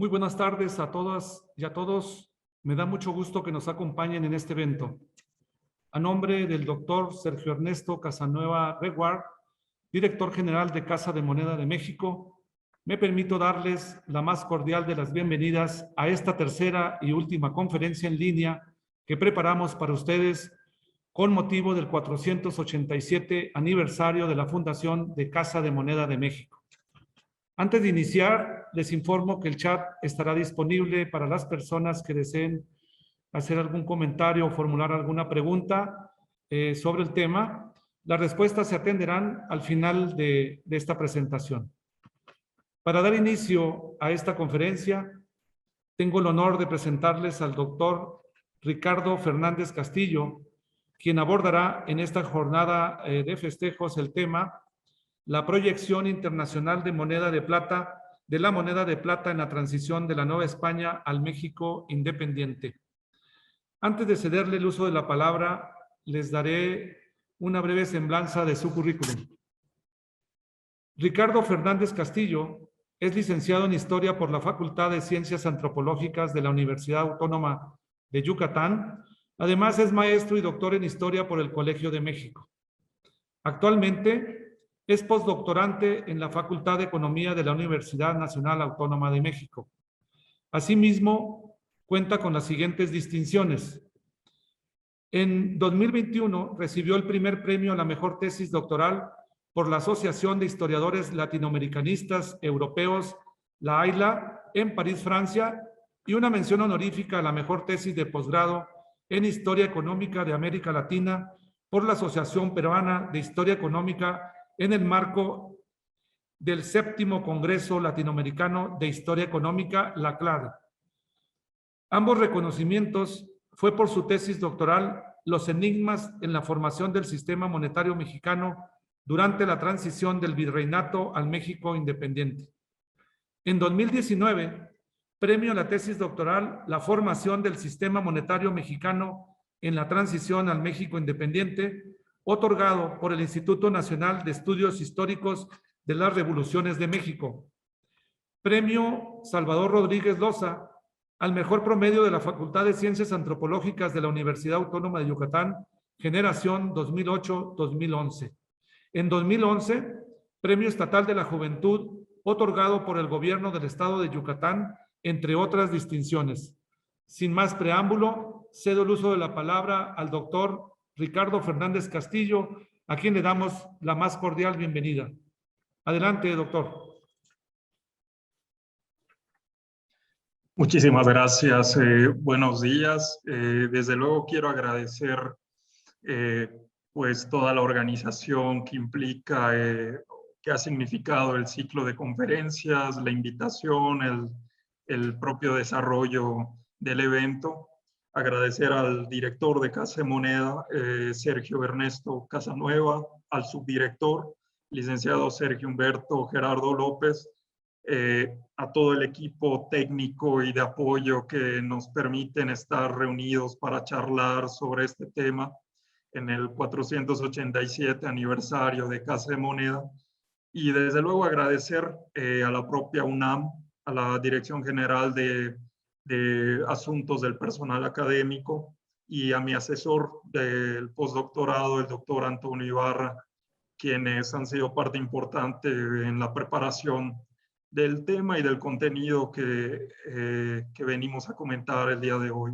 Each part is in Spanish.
Muy buenas tardes a todas y a todos. Me da mucho gusto que nos acompañen en este evento. A nombre del doctor Sergio Ernesto Casanueva Reguard, director general de Casa de Moneda de México, me permito darles la más cordial de las bienvenidas a esta tercera y última conferencia en línea que preparamos para ustedes con motivo del 487 aniversario de la fundación de Casa de Moneda de México. Antes de iniciar, les informo que el chat estará disponible para las personas que deseen hacer algún comentario o formular alguna pregunta sobre el tema. Las respuestas se atenderán al final de esta presentación. Para dar inicio a esta conferencia, tengo el honor de presentarles al doctor Ricardo Fernández Castillo, quien abordará en esta jornada de festejos el tema la proyección internacional de moneda de plata, de la moneda de plata en la transición de la Nueva España al México independiente. Antes de cederle el uso de la palabra, les daré una breve semblanza de su currículum. Ricardo Fernández Castillo es licenciado en Historia por la Facultad de Ciencias Antropológicas de la Universidad Autónoma de Yucatán. Además, es maestro y doctor en Historia por el Colegio de México. Actualmente es postdoctorante en la Facultad de Economía de la Universidad Nacional Autónoma de México. Asimismo, cuenta con las siguientes distinciones. En 2021 recibió el primer premio a la mejor tesis doctoral por la Asociación de Historiadores Latinoamericanistas Europeos, la AILA, en París, Francia, y una mención honorífica a la mejor tesis de posgrado en Historia Económica de América Latina por la Asociación Peruana de Historia Económica en el marco del 7º Congreso Latinoamericano de Historia Económica, la CLAD. Ambos reconocimientos fue por su tesis doctoral Los enigmas en la formación del sistema monetario mexicano durante la transición del virreinato al México independiente. En 2019, premio a la tesis doctoral La formación del sistema monetario mexicano en la transición al México independiente, otorgado por el Instituto Nacional de Estudios Históricos de las Revoluciones de México. Premio Salvador Rodríguez Loza al mejor promedio de la Facultad de Ciencias Antropológicas de la Universidad Autónoma de Yucatán, generación 2008-2011. En 2011, Premio Estatal de la Juventud, otorgado por el Gobierno del Estado de Yucatán, entre otras distinciones. Sin más preámbulo, cedo el uso de la palabra al doctor Ricardo Fernández Castillo, a quien le damos la más cordial bienvenida. Adelante, doctor. Muchísimas gracias. Buenos días. Desde luego quiero agradecer pues toda la organización que implica, que ha significado el ciclo de conferencias, la invitación, el propio desarrollo del evento. Agradecer al director de Casa de Moneda, Sergio Ernesto Casanueva, al subdirector, licenciado Sergio Humberto Gerardo López, a todo el equipo técnico y de apoyo que nos permiten estar reunidos para charlar sobre este tema en el 487 aniversario de Casa de Moneda. Y desde luego agradecer a la propia UNAM, a la Dirección General de Asuntos del Personal Académico y a mi asesor del postdoctorado, el doctor Antonio Ibarra, quienes han sido parte importante en la preparación del tema y del contenido que venimos a comentar el día de hoy.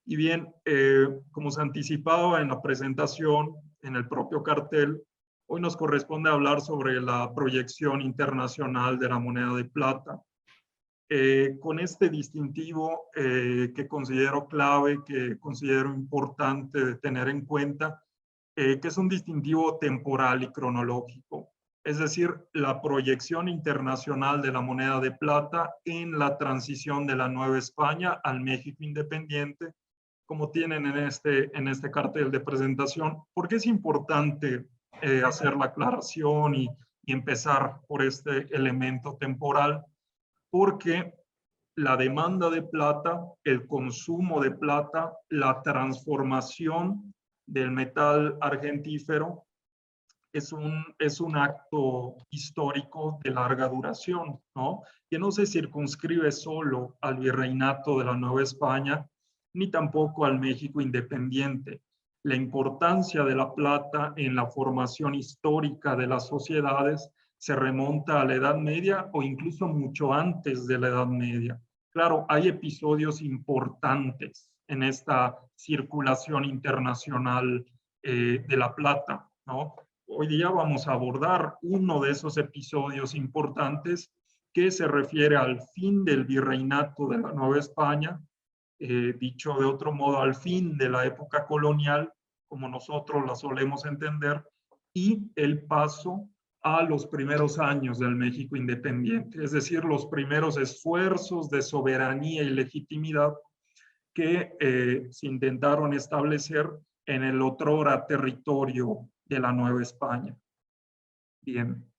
Y bien, como se anticipaba en la presentación, en el propio cartel, hoy nos corresponde hablar sobre la proyección internacional de la moneda de plata, con este distintivo que considero clave, que considero importante de tener en cuenta, que es un distintivo temporal y cronológico. Es decir, la proyección internacional de la moneda de plata en la transición de la Nueva España al México independiente, como tienen en este cartel de presentación. ¿Por qué es importante hacer la aclaración y empezar por este elemento temporal? Porque la demanda de plata, el consumo de plata, la transformación del metal argentífero es un acto histórico de larga duración, ¿no? Que no se circunscribe solo al virreinato de la Nueva España, ni tampoco al México independiente. La importancia de la plata en la formación histórica de las sociedades se remonta a la Edad Media o incluso mucho antes de la Edad Media. Claro, hay episodios importantes en esta circulación internacional de la plata, ¿no? Hoy día vamos a abordar uno de esos episodios importantes que se refiere al fin del virreinato de la Nueva España, dicho de otro modo, al fin de la época colonial, como nosotros la solemos entender, y el paso a los primeros años del México independiente, es decir, los primeros esfuerzos de soberanía y legitimidad que se intentaron establecer en el otrora territorio de la Nueva España. Bien.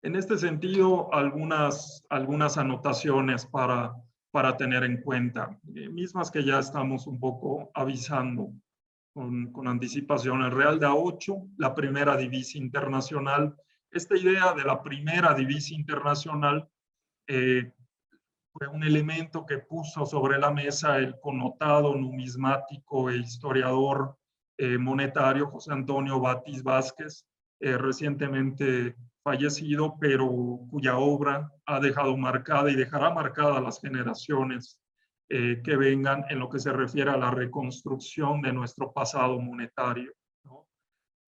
En este sentido, algunas anotaciones para tener en cuenta, mismas que ya estamos un poco avisando con anticipación. El Real de A8, la primera divisa internacional. Esta idea de la primera divisa internacional fue un elemento que puso sobre la mesa el connotado numismático e historiador monetario José Antonio Batiz Vázquez, recientemente fallecido, pero cuya obra ha dejado marcada y dejará marcada a las generaciones que vengan en lo que se refiere a la reconstrucción de nuestro pasado monetario, ¿no?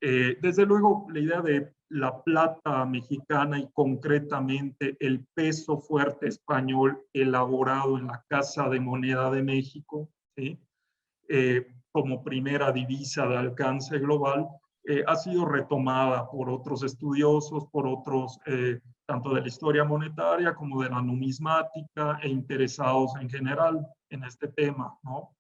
Desde luego, la idea de la plata mexicana y concretamente el peso fuerte español elaborado en la Casa de Moneda de México, ¿sí? Como primera divisa de alcance global, ha sido retomada por otros estudiosos, por otros, tanto de la historia monetaria como de la numismática e interesados en general en este tema, ¿no?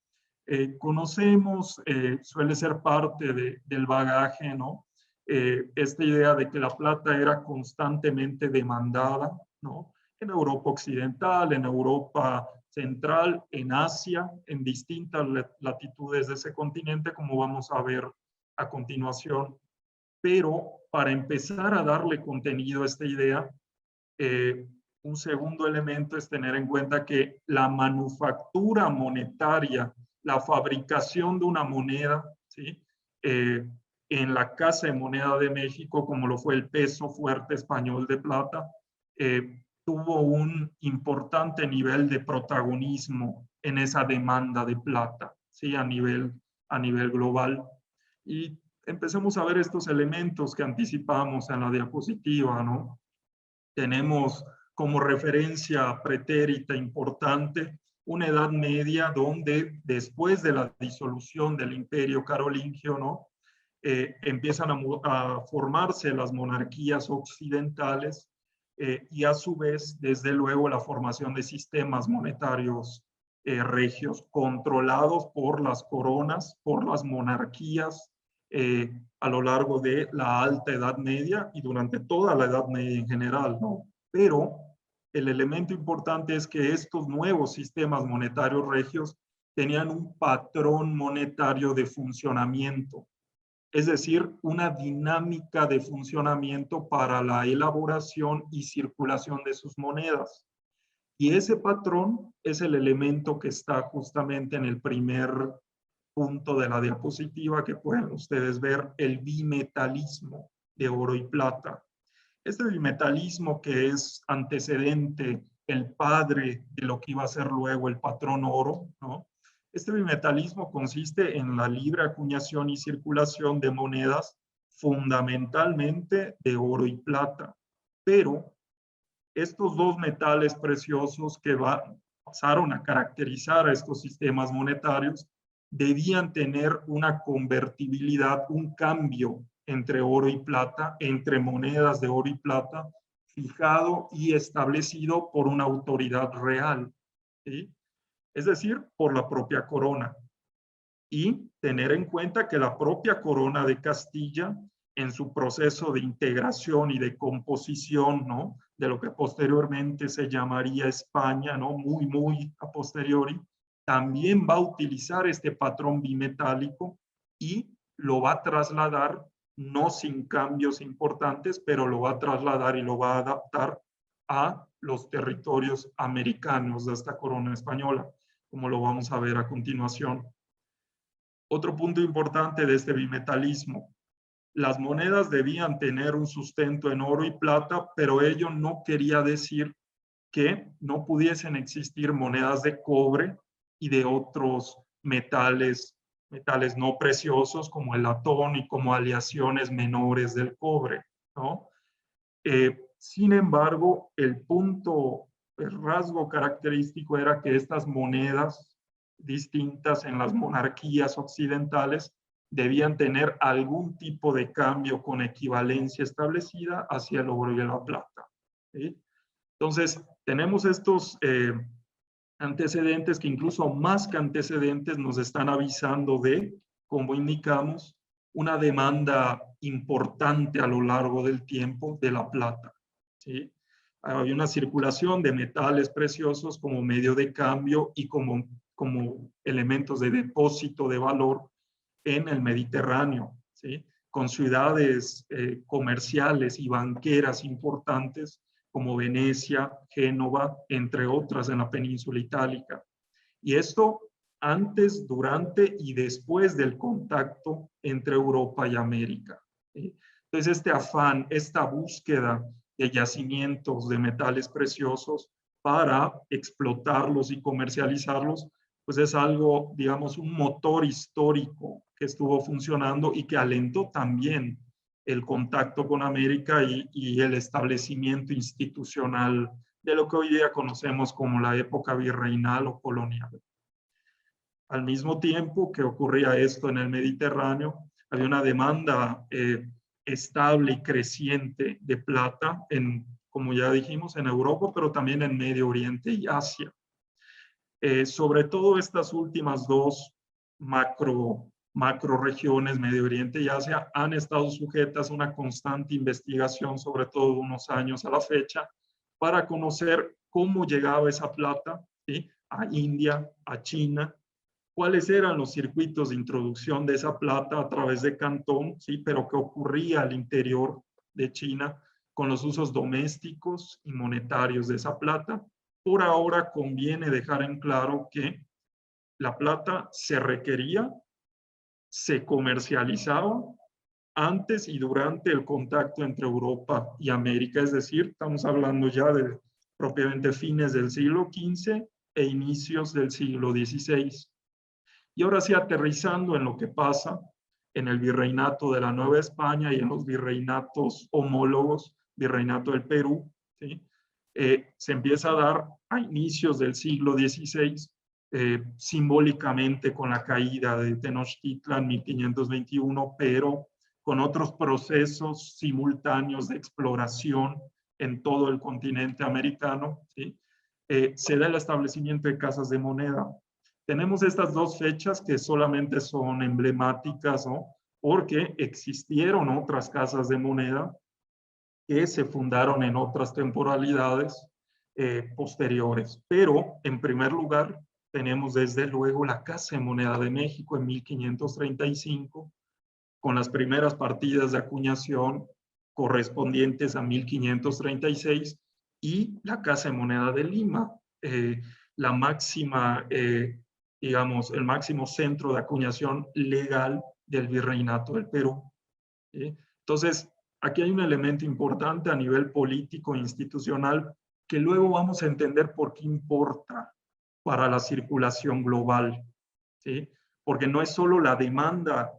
Conocemos, suele ser parte del bagaje, ¿no? Esta idea de que la plata era constantemente demandada, ¿no? En Europa Occidental, en Europa Central, en Asia, en distintas latitudes de ese continente, como vamos a ver a continuación. Pero para empezar a darle contenido a esta idea, un segundo elemento es tener en cuenta que la manufactura monetaria, la fabricación de una moneda, ¿sí? En la Casa de Moneda de México, como lo fue el peso fuerte español de plata, tuvo un importante nivel de protagonismo en esa demanda de plata, ¿sí? A nivel global. Y empecemos a ver estos elementos que anticipamos en la diapositiva, ¿no? Tenemos como referencia pretérita importante una Edad Media donde después de la disolución del Imperio Carolingio, ¿no? Empiezan a formarse las monarquías occidentales y a su vez, desde luego, la formación de sistemas monetarios regios controlados por las coronas, por las monarquías a lo largo de la Alta Edad Media y durante toda la Edad Media en general, ¿no? Pero el elemento importante es que estos nuevos sistemas monetarios regios tenían un patrón monetario de funcionamiento, es decir, una dinámica de funcionamiento para la elaboración y circulación de sus monedas. Y ese patrón es el elemento que está justamente en el primer punto de la diapositiva que pueden ustedes ver, el bimetalismo de oro y plata. Este bimetalismo que es antecedente, el padre de lo que iba a ser luego el patrón oro, ¿no? Este bimetalismo consiste en la libre acuñación y circulación de monedas fundamentalmente de oro y plata, pero estos dos metales preciosos que pasaron a caracterizar a estos sistemas monetarios debían tener una convertibilidad, un cambio entre oro y plata, entre monedas de oro y plata, fijado y establecido por una autoridad real, ¿sí? Es decir, por la propia corona. Y tener en cuenta que la propia corona de Castilla, en su proceso de integración y de composición, ¿no? De lo que posteriormente se llamaría España, ¿no? Muy a posteriori, también va a utilizar este patrón bimetálico y lo va a trasladar, no sin cambios importantes, pero lo va a trasladar y lo va a adaptar a los territorios americanos de esta corona española, como lo vamos a ver a continuación. Otro punto importante de este bimetalismo: las monedas debían tener un sustento en oro y plata, pero ello no quería decir que no pudiesen existir monedas de cobre y de otros metales no preciosos como el latón y como aleaciones menores del cobre, ¿no? Sin embargo, el rasgo característico era que estas monedas distintas en las monarquías occidentales debían tener algún tipo de cambio con equivalencia establecida hacia el oro y la plata, ¿sí? Entonces, tenemos estos antecedentes que incluso más que antecedentes nos están avisando de, como indicamos, una demanda importante a lo largo del tiempo de la plata, ¿sí? Hay una circulación de metales preciosos como medio de cambio y como elementos de depósito de valor en el Mediterráneo, ¿sí? Con ciudades comerciales y banqueras importantes como Venecia, Génova, entre otras en la península itálica. Y esto antes, durante y después del contacto entre Europa y América, ¿sí? Entonces, este afán, esta búsqueda de yacimientos de metales preciosos para explotarlos y comercializarlos, pues es algo, digamos, un motor histórico que estuvo funcionando y que alentó también el contacto con América y el establecimiento institucional de lo que hoy día conocemos como la época virreinal o colonial. Al mismo tiempo que ocurría esto en el Mediterráneo, había una demanda estable y creciente de plata, como ya dijimos, en Europa, pero también en Medio Oriente y Asia. Sobre todo estas últimas dos macro regiones, Medio Oriente y Asia, han estado sujetas a una constante investigación, sobre todo unos años a la fecha, para conocer cómo llegaba esa plata, ¿sí?, a India, a China, cuáles eran los circuitos de introducción de esa plata a través de Cantón, ¿sí?, pero qué ocurría al interior de China con los usos domésticos y monetarios de esa plata. Por ahora conviene dejar en claro que la plata se requería, se comercializaba antes y durante el contacto entre Europa y América, es decir, estamos hablando ya de propiamente fines del siglo XV e inicios del siglo XVI. Y ahora sí, aterrizando en lo que pasa en el virreinato de la Nueva España y en los virreinatos homólogos, virreinato del Perú, ¿sí?, se empieza a dar a inicios del siglo XVI, simbólicamente con la caída de Tenochtitlan en 1521, pero con otros procesos simultáneos de exploración en todo el continente americano, ¿sí? Se da el establecimiento de casas de moneda. Tenemos estas dos fechas que solamente son emblemáticas, ¿no?, porque existieron otras casas de moneda que se fundaron en otras temporalidades posteriores. Pero, en primer lugar, tenemos desde luego la Casa de Moneda de México en 1535, con las primeras partidas de acuñación correspondientes a 1536, y la Casa de Moneda de Lima, la máxima, digamos, el máximo centro de acuñación legal del Virreinato del Perú, ¿sí? Entonces, aquí hay un elemento importante a nivel político e institucional que luego vamos a entender por qué importa para la circulación global, ¿sí? Porque no es solo la demanda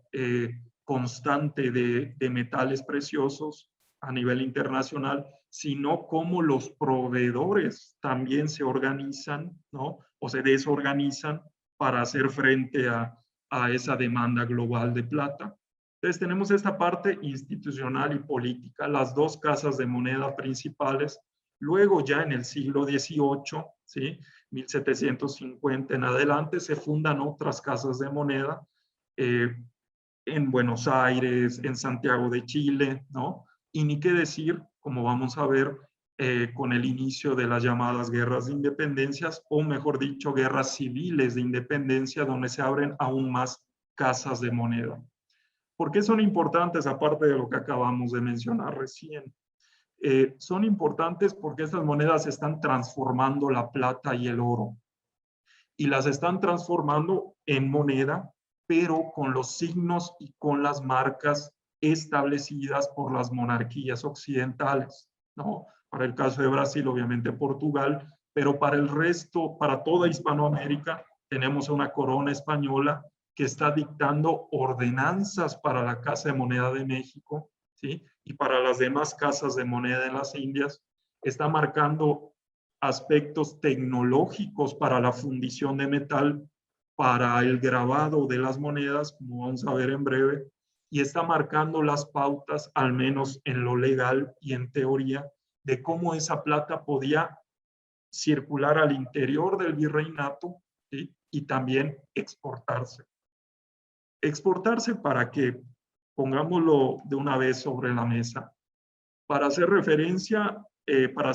constante de metales preciosos a nivel internacional, sino cómo los proveedores también se organizan, ¿no?, o se desorganizan para hacer frente a esa demanda global de plata. Entonces tenemos esta parte institucional y política, las dos casas de moneda principales. Luego ya en el siglo XVIII, ¿sí?, 1750 en adelante, se fundan otras casas de moneda en Buenos Aires, en Santiago de Chile, ¿no? Y ni qué decir, como vamos a ver, con el inicio de las llamadas guerras de independencias, o mejor dicho, guerras civiles de independencia, donde se abren aún más casas de moneda. ¿Por qué son importantes aparte de lo que acabamos de mencionar recién? Son importantes porque estas monedas están transformando la plata y el oro. Y las están transformando en moneda, pero con los signos y con las marcas establecidas por las monarquías occidentales, ¿no? Para el caso de Brasil, obviamente Portugal, pero para el resto, para toda Hispanoamérica, tenemos una corona española que está dictando ordenanzas para la Casa de Moneda de México, ¿sí? Y para las demás casas de moneda en las Indias, está marcando aspectos tecnológicos para la fundición de metal, para el grabado de las monedas, como vamos a ver en breve, y está marcando las pautas, al menos en lo legal y en teoría, de cómo esa plata podía circular al interior del virreinato, ¿sí? Y también exportarse. ¿Exportarse para qué? Pongámoslo de una vez sobre la mesa. Para hacer referencia, para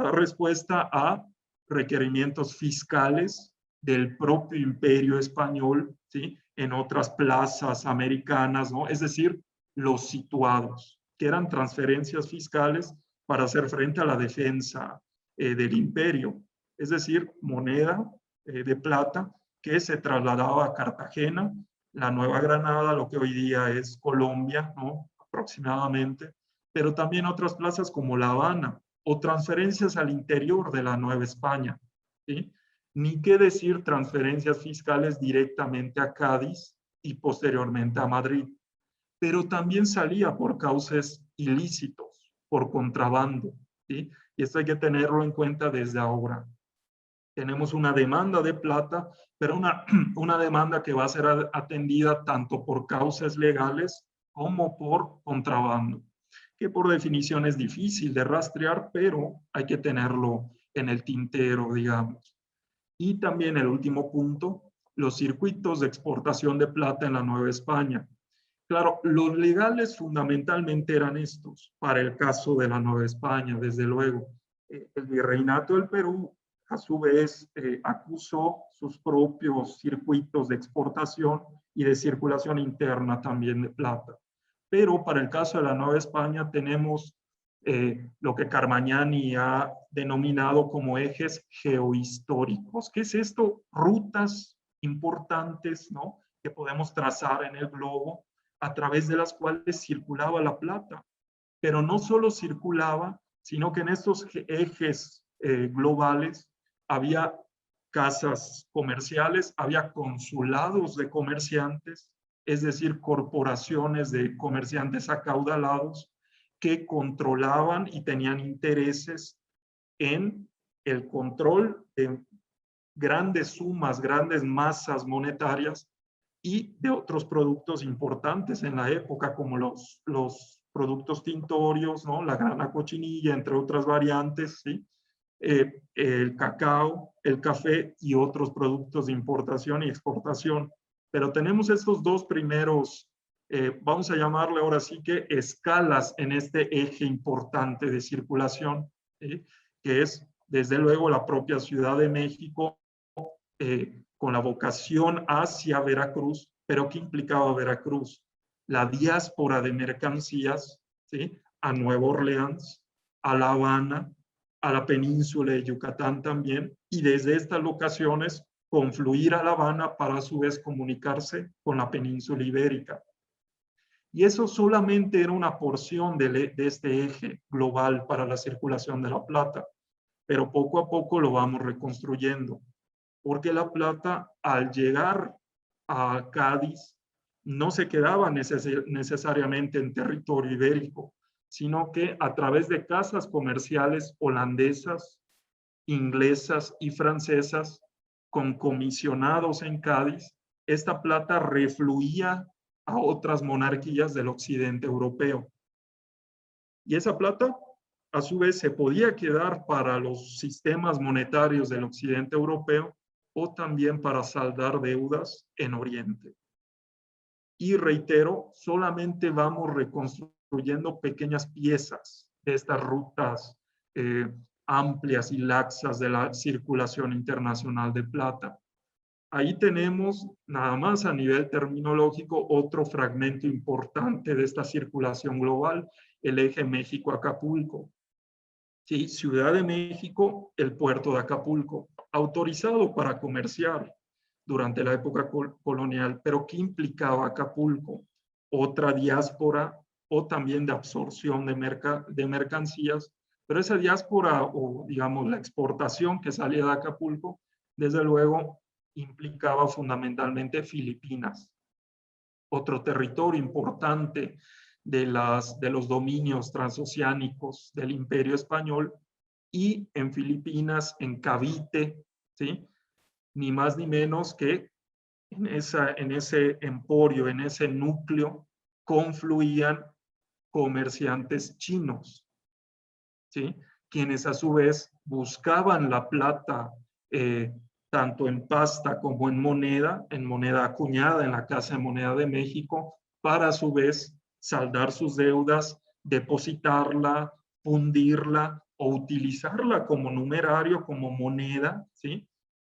dar respuesta a requerimientos fiscales del propio imperio español, ¿sí? En otras plazas americanas, ¿no? Es decir, los situados, que eran transferencias fiscales para hacer frente a la defensa del imperio, es decir, moneda de plata que se trasladaba a Cartagena, la Nueva Granada, lo que hoy día es Colombia, ¿no? Aproximadamente, pero también otras plazas como La Habana o transferencias al interior de la Nueva España, ¿sí? Ni qué decir transferencias fiscales directamente a Cádiz y posteriormente a Madrid, pero también salía por cauces ilícitos, por contrabando, ¿sí? Y esto hay que tenerlo en cuenta desde ahora. Tenemos una demanda de plata, pero una demanda que va a ser atendida tanto por causas legales como por contrabando, que por definición es difícil de rastrear, pero hay que tenerlo en el tintero, digamos. Y también el último punto, los circuitos de exportación de plata en la Nueva España. Claro, los legales fundamentalmente eran estos, para el caso de la Nueva España, desde luego. El Virreinato del Perú, a su vez, acusó sus propios circuitos de exportación y de circulación interna también de plata. Pero para el caso de la Nueva España tenemos lo que Carmagnani ha denominado como ejes geohistóricos. ¿Qué es esto? Rutas importantes, ¿no? Que podemos trazar en el globo a través de las cuales circulaba la plata. Pero no solo circulaba, sino que en estos ejes globales había casas comerciales, había consulados de comerciantes, es decir, corporaciones de comerciantes acaudalados que controlaban y tenían intereses en el control de grandes sumas, grandes masas monetarias y de otros productos importantes en la época, como los productos tintorios, ¿no? La grana cochinilla, entre otras variantes, ¿sí? El cacao, el café y otros productos de importación y exportación. Pero tenemos estos dos primeros, vamos a llamarle ahora sí que escalas en este eje importante de circulación, ¿sí? Que es desde luego la propia Ciudad de México, con la vocación hacia Veracruz, pero ¿qué implicaba Veracruz? La diáspora de mercancías, ¿sí? A Nueva Orleans, a La Habana, a la península de Yucatán también, y desde estas locaciones confluir a La Habana para a su vez comunicarse con la península ibérica. Y eso solamente era una porción de este eje global para la circulación de la plata, pero poco a poco lo vamos reconstruyendo, porque la plata al llegar a Cádiz no se quedaba necesariamente en territorio ibérico, sino que a través de casas comerciales holandesas, inglesas y francesas, con comisionados en Cádiz, esta plata refluía a otras monarquías del occidente europeo. Y esa plata, a su vez, se podía quedar para los sistemas monetarios del occidente europeo o también para saldar deudas en Oriente. Y reitero, solamente vamos reconstruyendo pequeñas piezas de estas rutas amplias y laxas de la circulación internacional de plata. Ahí tenemos, nada más a nivel terminológico, otro fragmento importante de esta circulación global, el eje México-Acapulco. Sí, Ciudad de México, el puerto de Acapulco, autorizado para comerciar durante la época colonial, pero ¿qué implicaba Acapulco? Otra diáspora o también de absorción de mercancías, pero esa diáspora o digamos la exportación que salía de Acapulco, desde luego implicaba fundamentalmente Filipinas, otro territorio importante de los dominios transoceánicos del Imperio Español, y en Filipinas, en Cavite, ¿sí? Ni más ni menos que en ese emporio, en ese núcleo, confluían comerciantes chinos, ¿sí? Quienes a su vez buscaban la plata tanto en pasta como en moneda acuñada en la Casa de Moneda de México, para a su vez saldar sus deudas, depositarla, fundirla o utilizarla como numerario, como moneda, ¿sí?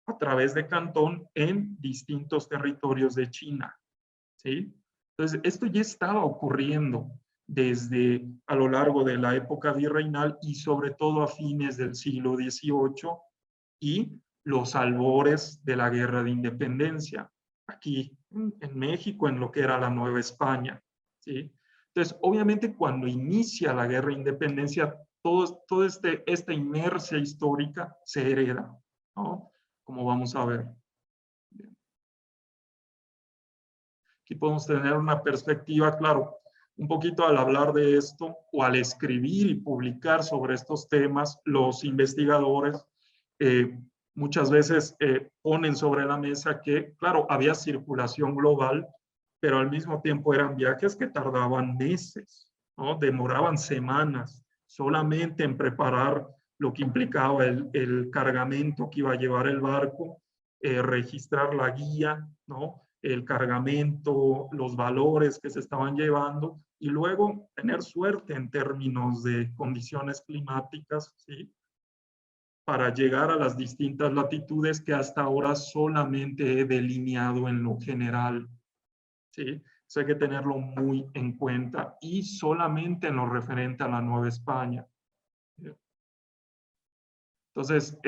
A través de Cantón en distintos territorios de China, ¿sí? Entonces, esto ya estaba ocurriendo desde a lo largo de la época virreinal y sobre todo a fines del siglo XVIII y los albores de la Guerra de Independencia, aquí en México, en lo que era la Nueva España, ¿sí? Entonces, obviamente, cuando inicia la Guerra de Independencia, toda esta inercia histórica se hereda, ¿no? Como vamos a ver. Aquí podemos tener una perspectiva, claro, un poquito al hablar de esto o al escribir y publicar sobre estos temas, los investigadores muchas veces ponen sobre la mesa que, claro, había circulación global, pero al mismo tiempo eran viajes que tardaban meses, ¿no? Demoraban semanas solamente en preparar lo que implicaba el cargamento que iba a llevar el barco, registrar la guía, ¿no? El cargamento, los valores que se estaban llevando y luego tener suerte en términos de condiciones climáticas, ¿sí? Para llegar a las distintas latitudes que hasta ahora solamente he delineado en lo general, ¿sí? Eso hay que tenerlo muy en cuenta y solamente en lo referente a la Nueva España. Entonces,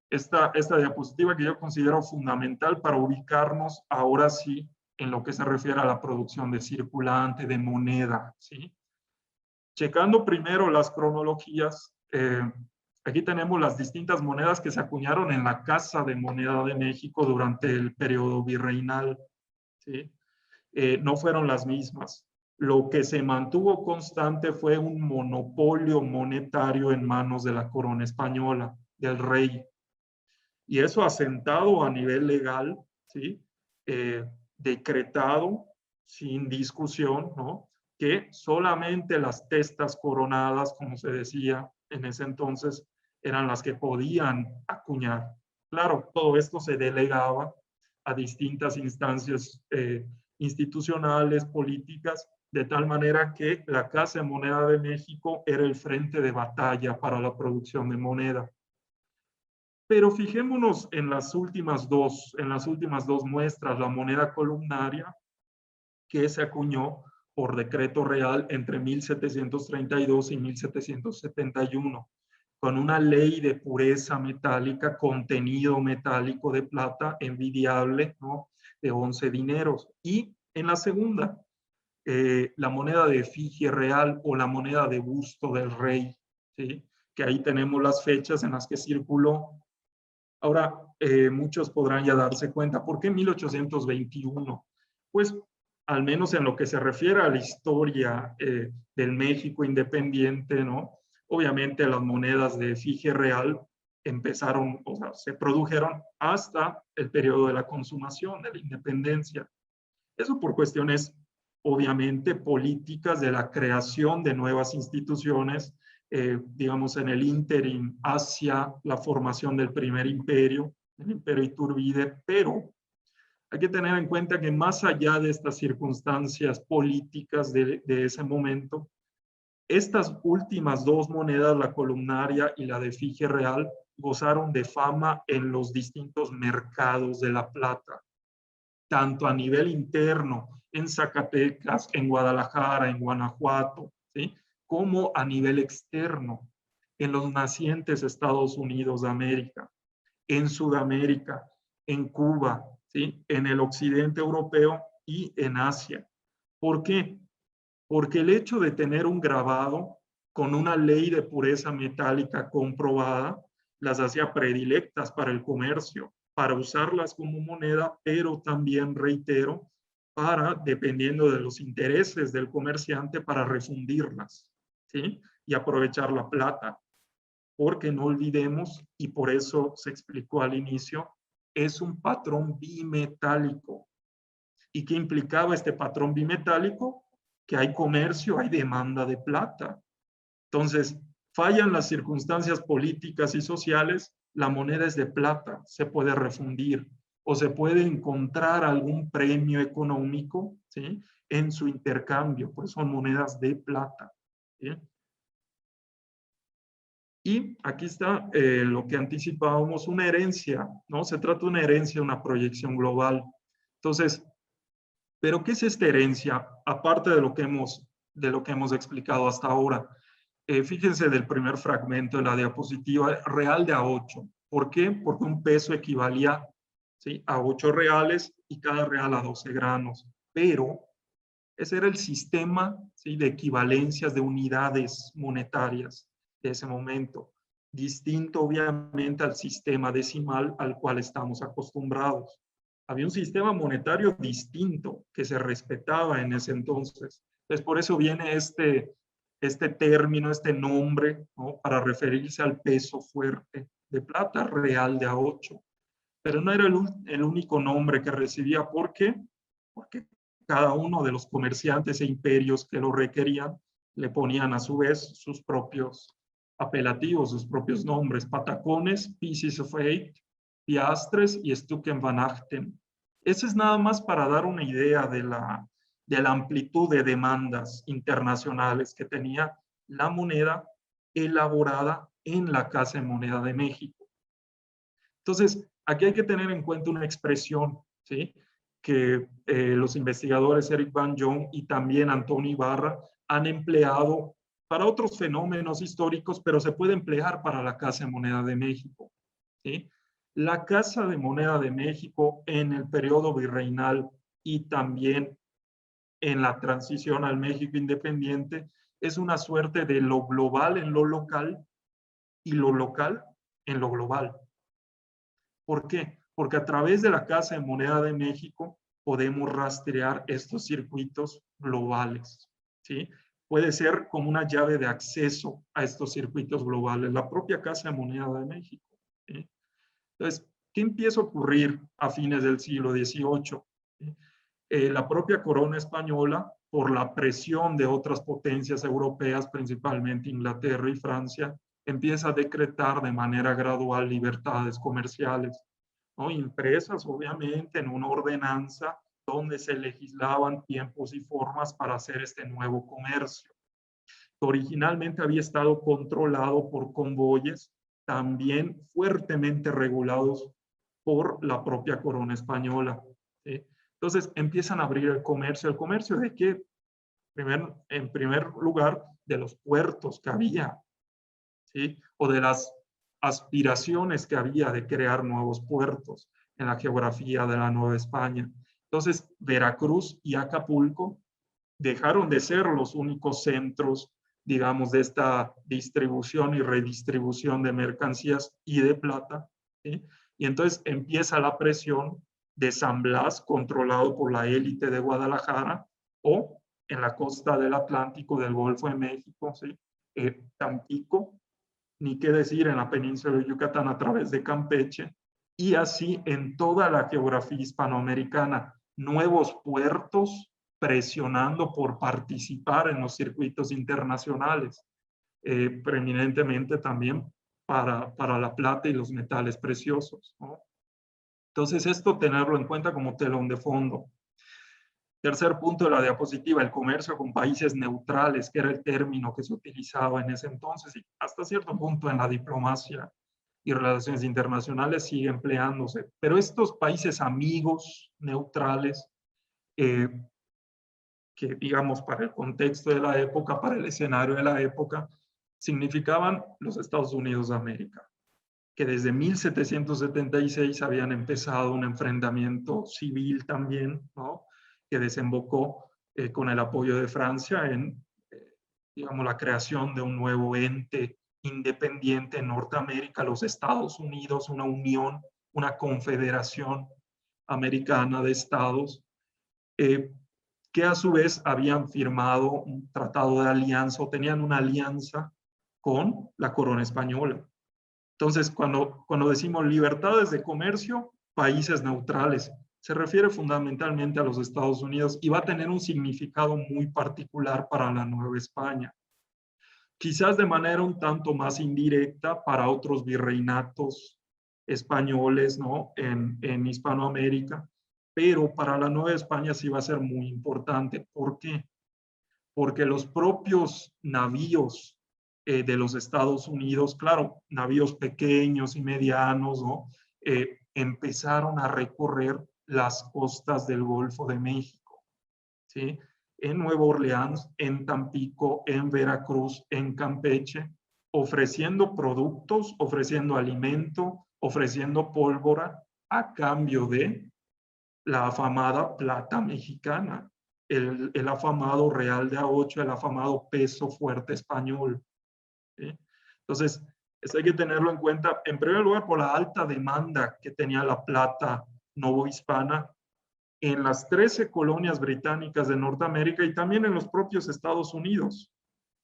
esta diapositiva que yo considero fundamental para ubicarnos ahora sí en lo que se refiere a la producción de circulante, de moneda, ¿sí? Checando primero las cronologías, aquí tenemos las distintas monedas que se acuñaron en la Casa de Moneda de México durante el periodo virreinal, ¿sí? No fueron las mismas. Lo que se mantuvo constante fue un monopolio monetario en manos de la corona española, del rey. Y eso asentado a nivel legal, ¿sí? Decretado sin discusión, ¿no? Que solamente las testas coronadas, como se decía en ese entonces, eran las que podían acuñar. Claro, todo esto se delegaba a distintas instancias institucionales, políticas, de tal manera que la Casa de Moneda de México era el frente de batalla para la producción de moneda. Pero fijémonos en las últimas dos muestras, la moneda columnaria, que se acuñó por decreto real entre 1732 y 1771, con una ley de pureza metálica, contenido metálico de plata envidiable, ¿no? De 11 dineros. Y en la segunda, la moneda de efigie real o la moneda de busto del rey, ¿sí? Que ahí tenemos las fechas en las que circuló. Ahora, muchos podrán ya darse cuenta, ¿por qué 1821? Pues, al menos en lo que se refiere a la historia del México independiente, ¿no? Obviamente las monedas de efigie real empezaron, o sea, se produjeron hasta el periodo de la consumación, de la independencia. Eso por cuestiones, obviamente, políticas de la creación de nuevas instituciones, digamos, en el ínterin hacia la formación del primer imperio, el imperio Iturbide, pero hay que tener en cuenta que más allá de estas circunstancias políticas de ese momento, estas últimas dos monedas, la columnaria y la de efigie real, gozaron de fama en los distintos mercados de la plata, tanto a nivel interno, en Zacatecas, en Guadalajara, en Guanajuato, ¿sí? Como a nivel externo, en los nacientes Estados Unidos de América, en Sudamérica, en Cuba, ¿sí? En el occidente europeo y en Asia. ¿Por qué? Porque el hecho de tener un grabado con una ley de pureza metálica comprobada las hacía predilectas para el comercio, para usarlas como moneda, pero también, reitero, para, dependiendo de los intereses del comerciante, para refundirlas, ¿sí? Y aprovechar la plata. Porque no olvidemos, y por eso se explicó al inicio, es un patrón bimetálico. ¿Y qué implicaba este patrón bimetálico? Que hay comercio, hay demanda de plata. Entonces, fallan las circunstancias políticas y sociales, la moneda es de plata, se puede refundir o se puede encontrar algún premio económico, ¿sí? En su intercambio, pues son monedas de plata, ¿sí? Y aquí está lo que anticipábamos, una herencia, ¿no? Se trata de una herencia, una proyección global. Entonces, ¿pero qué es esta herencia? Aparte de lo que hemos explicado hasta ahora. Fíjense del primer fragmento de la diapositiva, real de a 8. ¿Por qué? Porque un peso equivalía, ¿sí?, a 8 reales y cada real a 12 granos. Pero ese era el sistema, ¿sí?, de equivalencias de unidades monetarias de ese momento. Distinto, obviamente, al sistema decimal al cual estamos acostumbrados. Había un sistema monetario distinto que se respetaba en ese entonces. Entonces, por eso viene este término, este nombre, ¿no?, para referirse al peso fuerte de plata real de a 8. Pero no era el único nombre que recibía. ¿Por qué? Porque cada uno de los comerciantes e imperios que lo requerían le ponían a su vez sus propios apelativos, sus propios nombres: patacones, pieces of eight, piastres y stukken van achten. Eso es nada más para dar una idea de la amplitud de demandas internacionales que tenía la moneda elaborada en la Casa de Moneda de México. Entonces, aquí hay que tener en cuenta una expresión, ¿sí?, que los investigadores Eric Van Jong y también Antonio Ibarra han empleado para otros fenómenos históricos, pero se puede emplear para la Casa de Moneda de México, ¿sí? La Casa de Moneda de México en el periodo virreinal y también en la transición al México independiente es una suerte de lo global en lo local y lo local en lo global. ¿Por qué? Porque a través de la Casa de Moneda de México podemos rastrear estos circuitos globales, ¿sí? Puede ser como una llave de acceso a estos circuitos globales, la propia Casa de Moneda de México, ¿sí? Entonces, ¿qué empieza a ocurrir a fines del siglo XVIII? ¿Sí? La propia corona española, por la presión de otras potencias europeas, principalmente Inglaterra y Francia, empieza a decretar de manera gradual libertades comerciales, ¿no?, impresas obviamente en una ordenanza donde se legislaban tiempos y formas para hacer este nuevo comercio, que originalmente había estado controlado por convoyes, también fuertemente regulados por la propia corona española, ¿sí? Entonces empiezan a abrir el comercio de qué? En primer lugar, de los puertos que había, ¿sí?, o de las aspiraciones que había de crear nuevos puertos en la geografía de la Nueva España. Entonces, Veracruz y Acapulco dejaron de ser los únicos centros, digamos, de esta distribución y redistribución de mercancías y de plata, ¿sí? Y entonces empieza la presión de San Blas, controlado por la élite de Guadalajara, o en la costa del Atlántico, del Golfo de México, ¿sí?, Tampico, ni qué decir en la península de Yucatán a través de Campeche, y así en toda la geografía hispanoamericana, nuevos puertos presionando por participar en los circuitos internacionales, preeminentemente también para la plata y los metales preciosos, ¿no? Entonces, esto tenerlo en cuenta como telón de fondo. Tercer punto de la diapositiva, el comercio con países neutrales, que era el término que se utilizaba en ese entonces y hasta cierto punto en la diplomacia y relaciones internacionales sigue empleándose. Pero estos países amigos, neutrales, que digamos para el contexto de la época, para el escenario de la época, significaban los Estados Unidos de América, que desde 1776 habían empezado un enfrentamiento civil también, ¿no? Que desembocó con el apoyo de Francia en, digamos, la creación de un nuevo ente independiente en Norteamérica, los Estados Unidos, una unión, una confederación americana de estados, que a su vez habían firmado un tratado de alianza o tenían una alianza con la corona española. Entonces, cuando decimos libertades de comercio, países neutrales, se refiere fundamentalmente a los Estados Unidos y va a tener un significado muy particular para la Nueva España. Quizás de manera un tanto más indirecta para otros virreinatos españoles, ¿no? En Hispanoamérica, pero para la Nueva España sí va a ser muy importante. ¿Por qué? Porque los propios navíos de los Estados Unidos, claro, navíos pequeños y medianos, ¿no? Empezaron a recorrer las costas del Golfo de México, ¿sí? En Nueva Orleans, en Tampico, en Veracruz, en Campeche, ofreciendo productos, ofreciendo alimento, ofreciendo pólvora a cambio de la afamada plata mexicana, el afamado real de A8, el afamado peso fuerte español, ¿sí? Entonces, esto hay que tenerlo en cuenta, en primer lugar, por la alta demanda que tenía la plata novohispana en las 13 colonias británicas de Norteamérica y también en los propios Estados Unidos,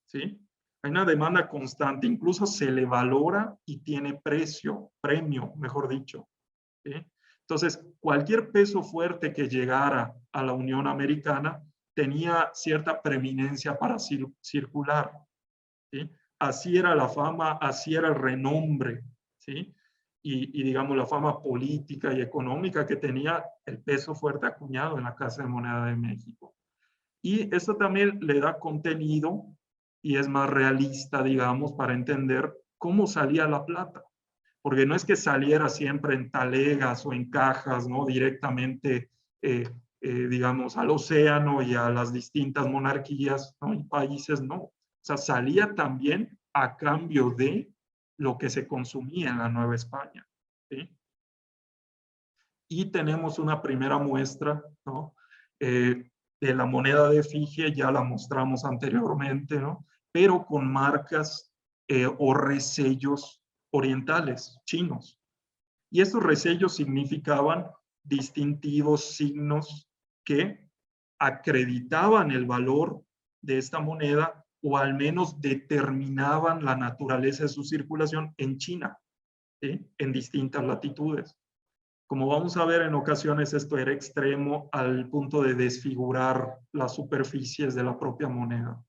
¿sí? Hay una demanda constante, incluso se le valora y tiene precio, premio, mejor dicho, ¿sí? Entonces, cualquier peso fuerte que llegara a la Unión Americana tenía cierta preeminencia para circular, ¿sí? Así era la fama, así era el renombre, ¿sí? Y digamos la fama política y económica que tenía el peso fuerte acuñado en la Casa de Moneda de México. Y esto también le da contenido y es más realista, digamos, para entender cómo salía la plata. Porque no es que saliera siempre en talegas o en cajas, ¿no? Directamente, digamos, al océano y a las distintas monarquías, ¿no? Y países, no. O sea, salía también a cambio de lo que se consumía en la Nueva España, ¿sí? Y tenemos una primera muestra, ¿no? De la moneda de efigie, ya la mostramos anteriormente, ¿no? Pero con marcas o resellos orientales, chinos. Y estos resellos significaban distintivos signos que acreditaban el valor de esta moneda o al menos determinaban la naturaleza de su circulación en China, ¿sí? En distintas latitudes. Como vamos a ver, en ocasiones esto era extremo al punto de desfigurar las superficies de la propia moneda.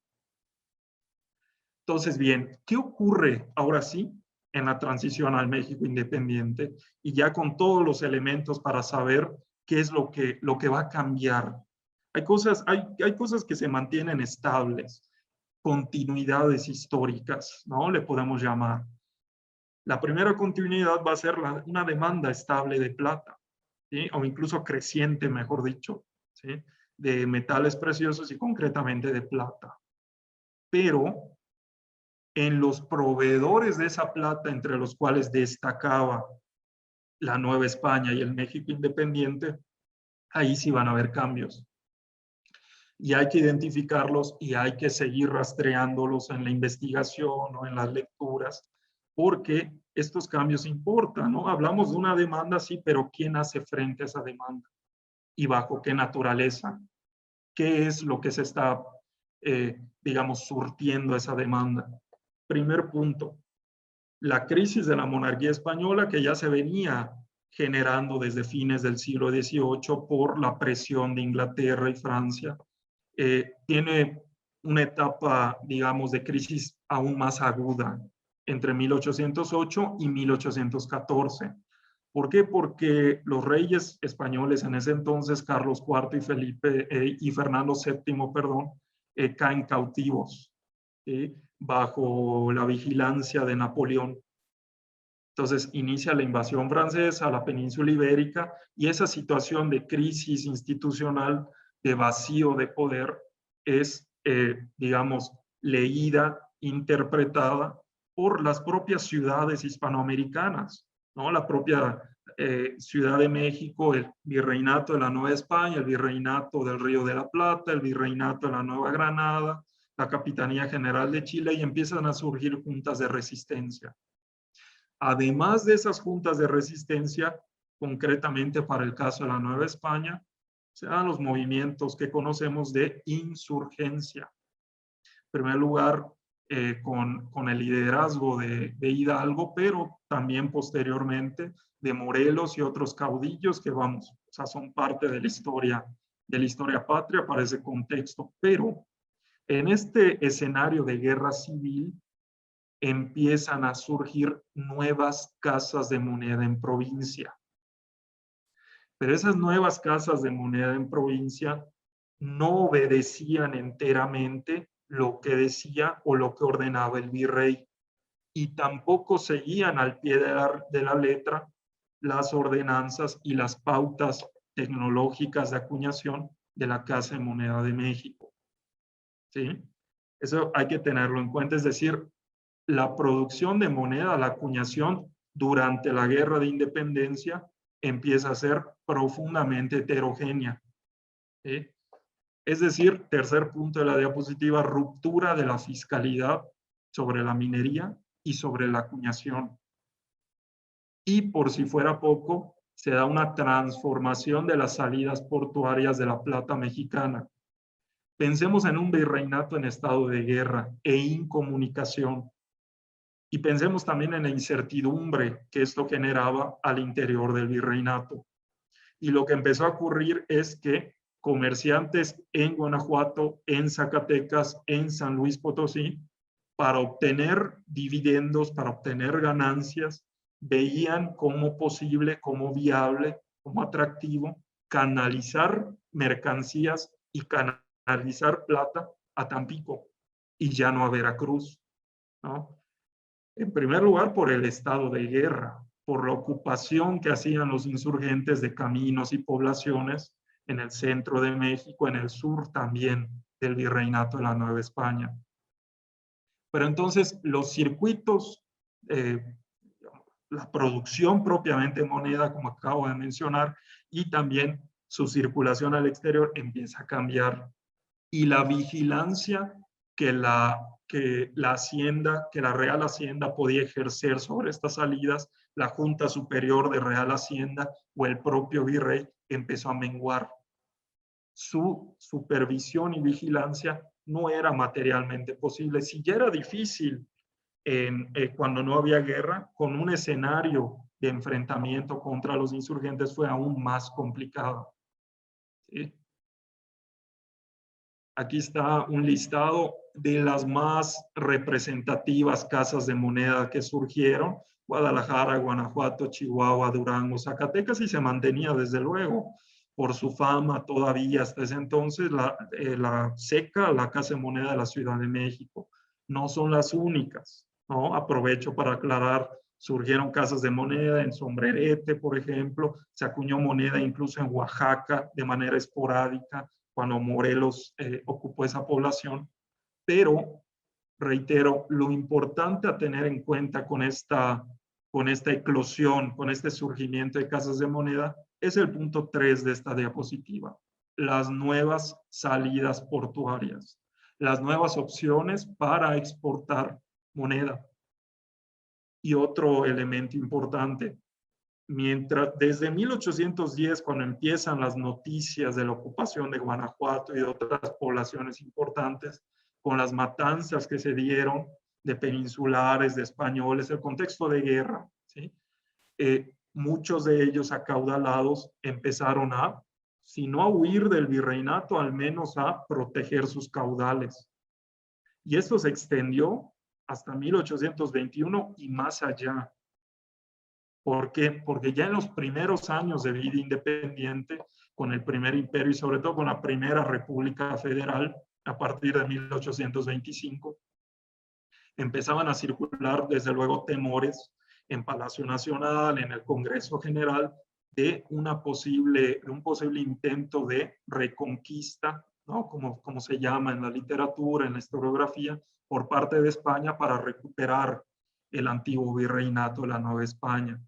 Entonces, bien, ¿qué ocurre ahora sí en la transición al México independiente? Y ya con todos los elementos para saber qué es lo que va a cambiar. Hay cosas que se mantienen estables, continuidades históricas, ¿no? Le podemos llamar. La primera continuidad va a ser una demanda estable de plata, ¿sí? O incluso creciente, mejor dicho, ¿sí? De metales preciosos y concretamente de plata. Pero en los proveedores de esa plata, entre los cuales destacaba la Nueva España y el México independiente, ahí sí van a haber cambios. Y hay que identificarlos y hay que seguir rastreándolos en la investigación o en las lecturas, porque estos cambios importan, ¿no? Hablamos de una demanda, sí, pero ¿quién hace frente a esa demanda? ¿Y bajo qué naturaleza? ¿Qué es lo que se está, digamos, surtiendo esa demanda? Primer punto, la crisis de la monarquía española que ya se venía generando desde fines del siglo XVIII por la presión de Inglaterra y Francia, tiene una etapa, digamos, de crisis aún más aguda entre 1808 y 1814. ¿Por qué? Porque los reyes españoles en ese entonces, Carlos IV y y Fernando VII, perdón, caen cautivos, ¿sí? Bajo la vigilancia de Napoleón. Entonces inicia la invasión francesa a la península ibérica y esa situación de crisis institucional, de vacío de poder, es, digamos, leída, interpretada por las propias ciudades hispanoamericanas, ¿no? La propia Ciudad de México, el Virreinato de la Nueva España, el Virreinato del Río de la Plata, el Virreinato de la Nueva Granada, la Capitanía General de Chile, y empiezan a surgir juntas de resistencia. Además de esas juntas de resistencia, concretamente para el caso de la Nueva España, se dan los movimientos que conocemos de insurgencia. En primer lugar, con el liderazgo de Hidalgo, pero también posteriormente de Morelos y otros caudillos que, vamos, o sea, son parte de la historia patria para ese contexto. Pero en este escenario de guerra civil empiezan a surgir nuevas casas de moneda en provincia. Pero esas nuevas casas de moneda en provincia no obedecían enteramente lo que decía o lo que ordenaba el virrey, y tampoco seguían al pie de la letra las ordenanzas y las pautas tecnológicas de acuñación de la Casa de Moneda de México. ¿Sí? Eso hay que tenerlo en cuenta, es decir, la producción de moneda, la acuñación durante la Guerra de Independencia empieza a ser profundamente heterogénea. ¿Sí? Es decir, tercer punto de la diapositiva, ruptura de la fiscalidad sobre la minería y sobre la acuñación. Y por si fuera poco, se da una transformación de las salidas portuarias de la plata mexicana. Pensemos en un virreinato en estado de guerra e incomunicación. Y pensemos también en la incertidumbre que esto generaba al interior del virreinato. Y lo que empezó a ocurrir es que comerciantes en Guanajuato, en Zacatecas, en San Luis Potosí, para obtener dividendos, para obtener ganancias, veían como posible, como viable, como atractivo, canalizar mercancías y canalizar plata a Tampico y ya no a Veracruz, ¿no? En primer lugar, por el estado de guerra, por la ocupación que hacían los insurgentes de caminos y poblaciones en el centro de México, en el sur también del Virreinato de la Nueva España. Pero entonces los circuitos, la producción propiamente de moneda, como acabo de mencionar, y también su circulación al exterior empieza a cambiar. Y la vigilancia que la Hacienda, que la Real Hacienda podía ejercer sobre estas salidas, la Junta Superior de Real Hacienda o el propio virrey empezó a menguar. Su supervisión y vigilancia no era materialmente posible. Si ya era difícil cuando no había guerra, con un escenario de enfrentamiento contra los insurgentes fue aún más complicado. ¿Sí? Aquí está un listado de las más representativas casas de moneda que surgieron: Guadalajara, Guanajuato, Chihuahua, Durango, Zacatecas, y se mantenía desde luego por su fama todavía hasta ese entonces la SECA, la Casa de Moneda de la Ciudad de México. No son las únicas, ¿no? Aprovecho para aclarar, surgieron casas de moneda en Sombrerete, por ejemplo, se acuñó moneda incluso en Oaxaca de manera esporádica, cuando Morelos ocupó esa población, pero reitero, lo importante a tener en cuenta con esta eclosión, con este surgimiento de casas de moneda, es el punto 3 de esta diapositiva: las nuevas salidas portuarias, las nuevas opciones para exportar moneda. Y otro elemento importante: desde 1810, cuando empiezan las noticias de la ocupación de Guanajuato y de otras poblaciones importantes, con las matanzas que se dieron de peninsulares, de españoles, el contexto de guerra, ¿sí? Muchos de ellos acaudalados empezaron a, si no a huir del virreinato, al menos a proteger sus caudales. Y esto se extendió hasta 1821 y más allá. ¿Por qué? Porque ya en los primeros años de vida independiente, con el primer imperio y sobre todo con la primera República Federal, a partir de 1825, empezaban a circular desde luego temores en Palacio Nacional, en el Congreso General, de un posible intento de reconquista, ¿no? Como se llama en la literatura, en la historiografía, por parte de España para recuperar el antiguo virreinato de la Nueva España.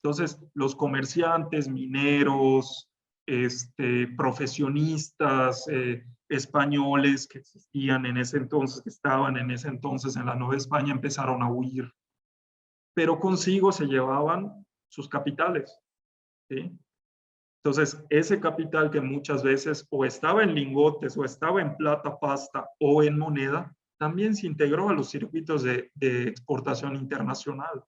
Entonces, los comerciantes, mineros, profesionistas españoles que existían en ese entonces, que estaban en ese entonces en la Nueva España, empezaron a huir. Pero consigo se llevaban sus capitales, ¿sí? Entonces, ese capital que muchas veces o estaba en lingotes, o estaba en plata, pasta, o en moneda, también se integró a los circuitos de exportación internacional,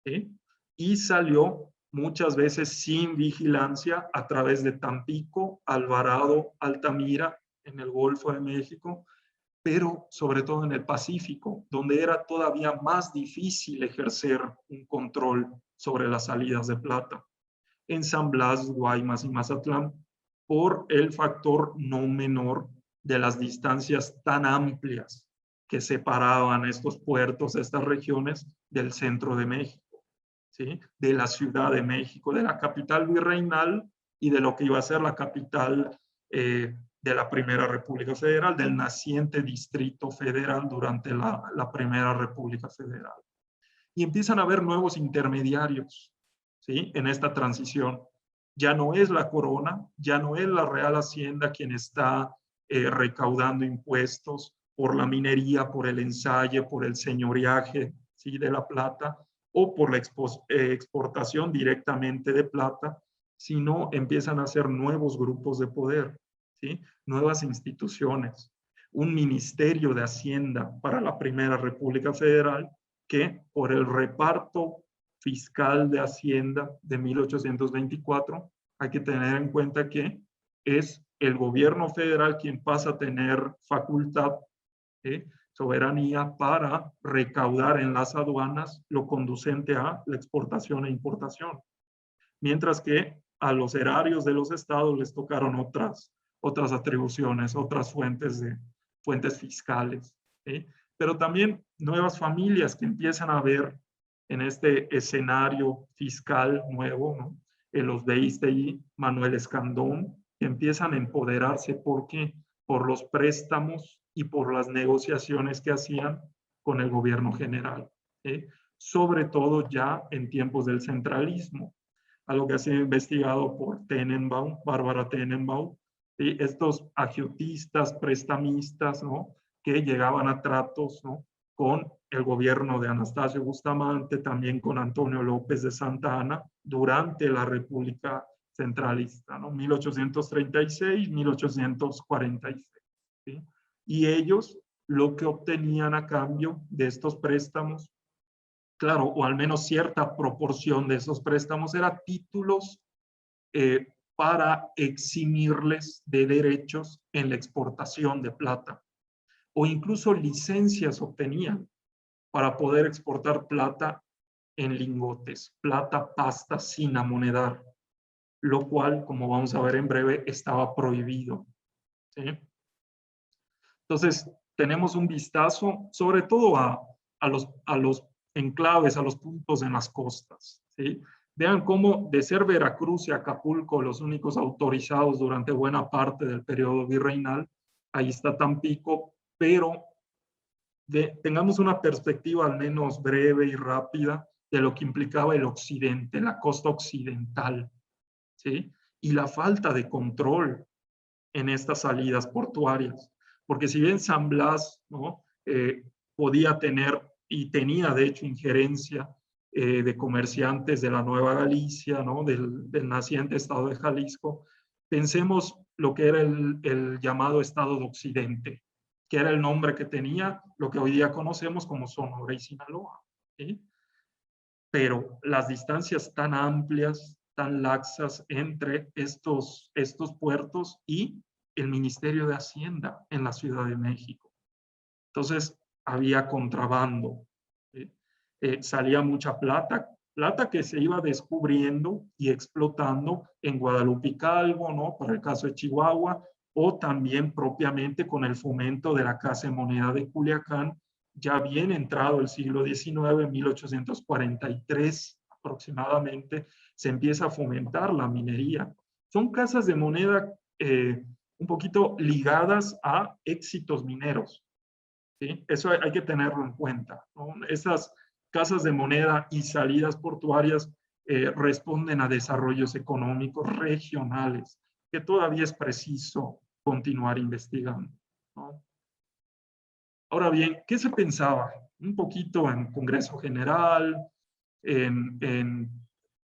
¿sí? Y salió muchas veces sin vigilancia a través de Tampico, Alvarado, Altamira, en el Golfo de México, pero sobre todo en el Pacífico, donde era todavía más difícil ejercer un control sobre las salidas de plata. En San Blas, Guaymas y Mazatlán, por el factor no menor de las distancias tan amplias que separaban estos puertos, estas regiones, del centro de México, ¿sí? De la Ciudad de México, de la capital virreinal y de lo que iba a ser la capital de la Primera República Federal, del naciente Distrito Federal durante la Primera República Federal. Y empiezan a haber nuevos intermediarios, ¿sí? En esta transición. Ya no es la corona, ya no es la Real Hacienda quien está recaudando impuestos por la minería, por el ensayo, por el señoreaje, ¿sí? De la plata, o por la exportación directamente de plata, sino empiezan a ser nuevos grupos de poder, ¿sí? Nuevas instituciones, un ministerio de Hacienda para la Primera República Federal, que por el reparto fiscal de Hacienda de 1824, hay que tener en cuenta que es el gobierno federal quien pasa a tener facultad, soberanía para recaudar en las aduanas lo conducente a la exportación e importación. Mientras que a los erarios de los estados les tocaron otras atribuciones, otras fuentes fiscales, ¿sí? Pero también nuevas familias que empiezan a ver en este escenario fiscal nuevo, ¿no? Los Beistegui, Manuel Escandón, que empiezan a empoderarse porque por los préstamos y por las negociaciones que hacían con el gobierno general, ¿sí? Sobre todo ya en tiempos del centralismo, algo que ha sido investigado por Tenenbaum, Bárbara Tenenbaum, ¿sí? Estos agiotistas, prestamistas, ¿no? Que llegaban a tratos, ¿no? Con el gobierno de Anastasio Bustamante, también con Antonio López de Santa Anna, durante la República Centralista, ¿no? 1836, 1846, ¿sí? Y ellos lo que obtenían a cambio de estos préstamos, claro, o al menos cierta proporción de esos préstamos, era títulos para eximirles de derechos en la exportación de plata, o incluso licencias obtenían para poder exportar plata en lingotes, plata, pasta sin amonedar, lo cual, como vamos a ver en breve, estaba prohibido, ¿sí? Entonces, tenemos un vistazo sobre todo a los enclaves, a los puntos en las costas, ¿sí? Vean cómo de ser Veracruz y Acapulco los únicos autorizados durante buena parte del periodo virreinal, ahí está Tampico, pero tengamos una perspectiva al menos breve y rápida de lo que implicaba el occidente, la costa occidental, ¿sí? Y la falta de control en estas salidas portuarias. Porque si bien San Blas, ¿no? Podía tener y tenía de hecho injerencia de comerciantes de la Nueva Galicia, ¿no? del naciente estado de Jalisco, pensemos lo que era el llamado estado de Occidente, que era el nombre que tenía lo que hoy día conocemos como Sonora y Sinaloa, ¿sí? Pero las distancias tan amplias, tan laxas entre estos puertos y el Ministerio de Hacienda en la Ciudad de México. Entonces, había contrabando, ¿sí? Salía mucha plata que se iba descubriendo y explotando en Guadalupe y Calvo, ¿no? Para el caso de Chihuahua, o también propiamente con el fomento de la Casa de Moneda de Culiacán ya bien entrado el siglo XIX, en 1843 aproximadamente, se empieza a fomentar la minería. Son casas de moneda un poquito ligadas a éxitos mineros, ¿sí? Eso hay que tenerlo en cuenta, ¿no? Esas casas de moneda y salidas portuarias responden a desarrollos económicos regionales que todavía es preciso continuar investigando, ¿no? Ahora bien, ¿qué se pensaba? Un poquito en Congreso General, en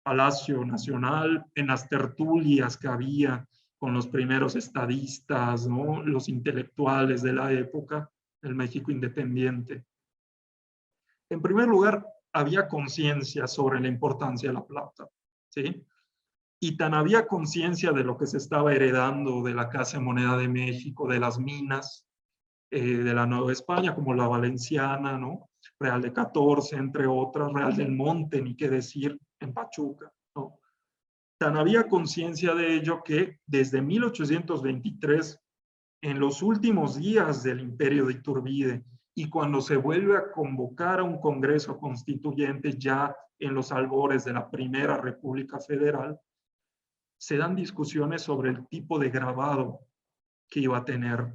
Palacio Nacional, en las tertulias que había con los primeros estadistas, ¿no? Los intelectuales de la época del México independiente. En primer lugar, había conciencia sobre la importancia de la plata, ¿sí? Y tan había conciencia de lo que se estaba heredando de la Casa de Moneda de México, de las minas, de la Nueva España, como la Valenciana, ¿no? Real de 14, entre otras, Real del Monte, ni qué decir, en Pachuca, ¿no? Tan había conciencia de ello que desde 1823, en los últimos días del imperio de Iturbide, y cuando se vuelve a convocar a un Congreso Constituyente ya en los albores de la Primera República Federal, se dan discusiones sobre el tipo de grabado que iba a tener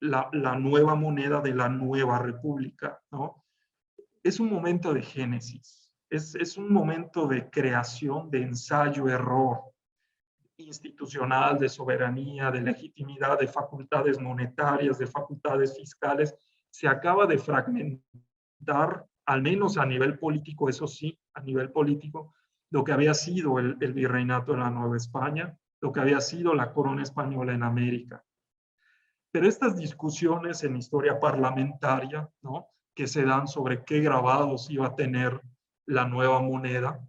la nueva moneda de la nueva república, ¿no? Es un momento de génesis, es un momento de creación, de ensayo-error institucional, de soberanía, de legitimidad, de facultades monetarias, de facultades fiscales. Se acaba de fragmentar, al menos a nivel político, eso sí, a nivel político, lo que había sido el virreinato de la Nueva España, lo que había sido la corona española en América. Pero estas discusiones en historia parlamentaria, ¿no?, que se dan sobre qué grabados iba a tener la nueva moneda,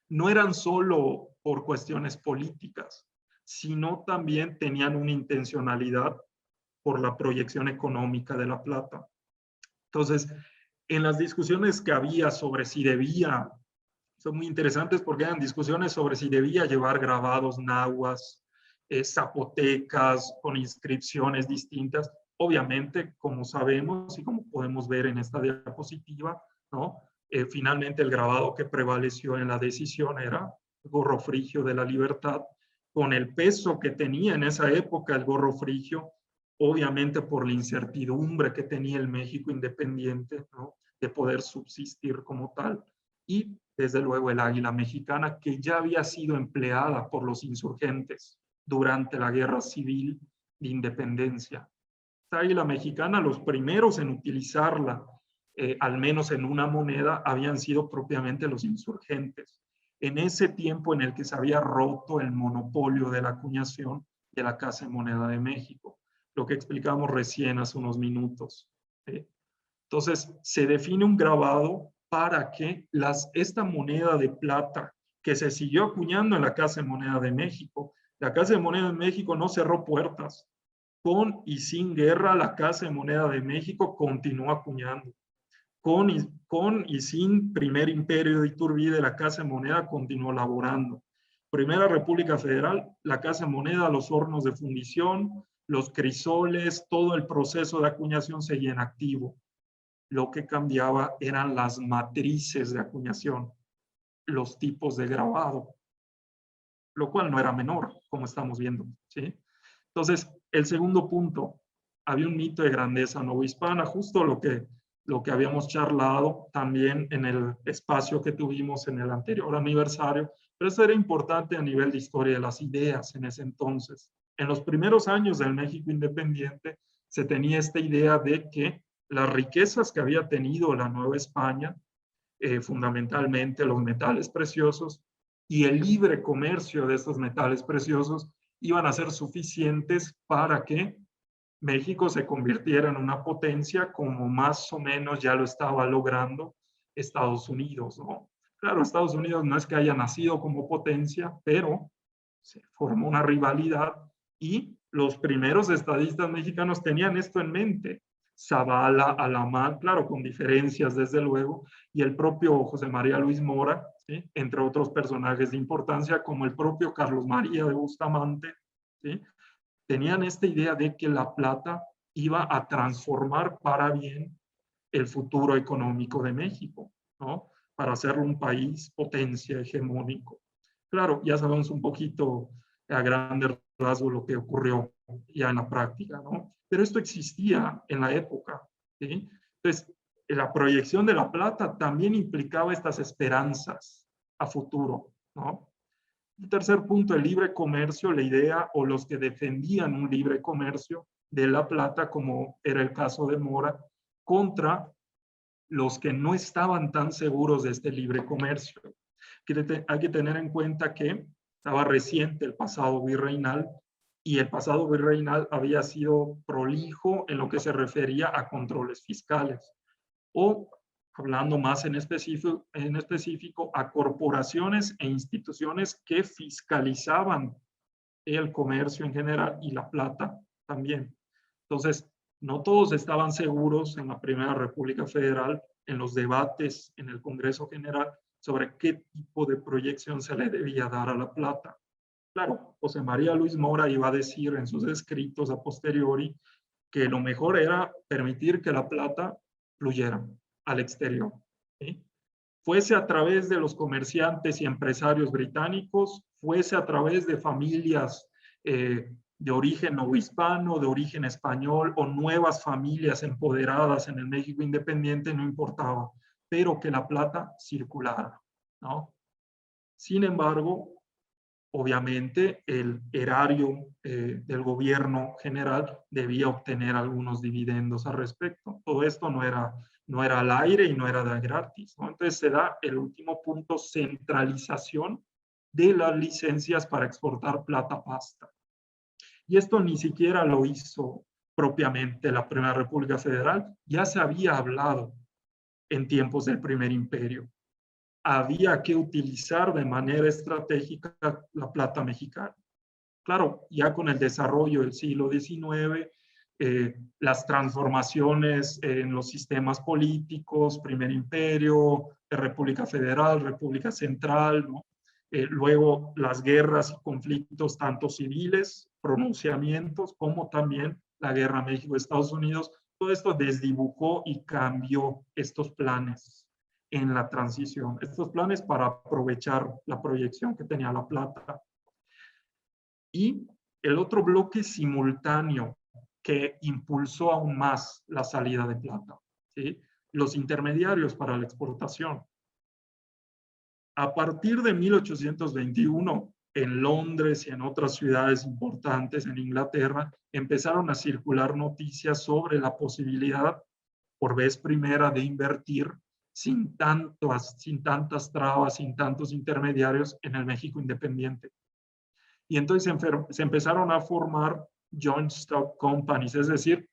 no eran solo por cuestiones políticas, sino también tenían una intencionalidad por la proyección económica de la plata. Entonces, en las discusiones que había sobre si debía, son muy interesantes porque eran discusiones sobre si debía llevar grabados nahuas, zapotecas, con inscripciones distintas. Obviamente, como sabemos y como podemos ver en esta diapositiva, ¿no? Finalmente el grabado que prevaleció en la decisión era el gorro frigio de la libertad, con el peso que tenía en esa época el gorro frigio, obviamente por la incertidumbre que tenía el México independiente, ¿no?, de poder subsistir como tal, y desde luego el águila mexicana, que ya había sido empleada por los insurgentes durante la Guerra Civil de Independencia. Esta águila mexicana, los primeros en utilizarla, al menos en una moneda, habían sido propiamente los insurgentes. En ese tiempo en el que se había roto el monopolio de la acuñación de la Casa de Moneda de México, lo que explicamos recién hace unos minutos. Entonces, se define un grabado para que esta moneda de plata que se siguió acuñando en la Casa de Moneda de México, la Casa de Moneda de México no cerró puertas. Con y sin guerra, la Casa de Moneda de México continuó acuñando. Con y sin Primer Imperio de Iturbide, la Casa de Moneda continuó laborando. Primera República Federal, la Casa de Moneda, los hornos de fundición, los crisoles, todo el proceso de acuñación seguía en activo. Lo que cambiaba eran las matrices de acuñación, los tipos de grabado, lo cual no era menor, como estamos viendo, ¿sí? Entonces, el segundo punto, había un mito de grandeza novohispana, justo lo que habíamos charlado también en el espacio que tuvimos en el anterior aniversario, pero eso era importante a nivel de historia de las ideas en ese entonces. En los primeros años del México independiente se tenía esta idea de que las riquezas que había tenido la Nueva España, fundamentalmente los metales preciosos y el libre comercio de estos metales preciosos, iban a ser suficientes para que México se convirtiera en una potencia como más o menos ya lo estaba logrando Estados Unidos, ¿no? Claro, Estados Unidos no es que haya nacido como potencia, pero se formó una rivalidad y los primeros estadistas mexicanos tenían esto en mente. Zavala, Alamán, claro, con diferencias desde luego, y el propio José María Luis Mora, ¿sí?, entre otros personajes de importancia, como el propio Carlos María de Bustamante, ¿sí?, tenían esta idea de que la plata iba a transformar para bien el futuro económico de México, ¿no? Para hacerlo un país potencia hegemónico. Claro, ya sabemos un poquito a grandes rasgos lo que ocurrió ya en la práctica, ¿no? Pero esto existía en la época, ¿sí? Entonces, la proyección de la plata también implicaba estas esperanzas a futuro, ¿no? El tercer punto, el libre comercio, la idea o los que defendían un libre comercio de la plata, como era el caso de Mora, contra los que no estaban tan seguros de este libre comercio. Hay que tener en cuenta que estaba reciente el pasado virreinal y el pasado virreinal había sido prolijo en lo que se refería a controles fiscales o, hablando más en específico, a corporaciones e instituciones que fiscalizaban el comercio en general y la plata también. Entonces, no todos estaban seguros en la Primera República Federal, en los debates en el Congreso General, sobre qué tipo de proyección se le debía dar a la plata. Claro, José María Luis Mora iba a decir en sus escritos a posteriori que lo mejor era permitir que la plata fluyera al exterior, ¿sí? Fuese a través de los comerciantes y empresarios británicos, fuese a través de familias de origen no hispano, de origen español o nuevas familias empoderadas en el México independiente, no importaba, pero que la plata circulara, ¿no? Sin embargo, obviamente el erario del gobierno general debía obtener algunos dividendos al respecto. Todo esto no era al aire y no era de gratis, ¿no? Entonces se da el último punto, centralización de las licencias para exportar plata pasta. Y esto ni siquiera lo hizo propiamente la Primera República Federal, ya se había hablado en tiempos del Primer Imperio. Había que utilizar de manera estratégica la plata mexicana. Claro, ya con el desarrollo del siglo XIX, las transformaciones en los sistemas políticos, Primer Imperio, República Federal, República Central, ¿no? Luego las guerras y conflictos tanto civiles, pronunciamientos, como también la guerra México-Estados Unidos, todo esto desdibujó y cambió estos planes en la transición, estos planes para aprovechar la proyección que tenía la plata. Y el otro bloque simultáneo que impulsó aún más la salida de plata, ¿sí? Los intermediarios para la exportación. A partir de 1821, en Londres y en otras ciudades importantes en Inglaterra, empezaron a circular noticias sobre la posibilidad, por vez primera, de invertir sin tantas trabas, sin tantos intermediarios en el México independiente. Y entonces se empezaron a formar joint stock companies, es decir,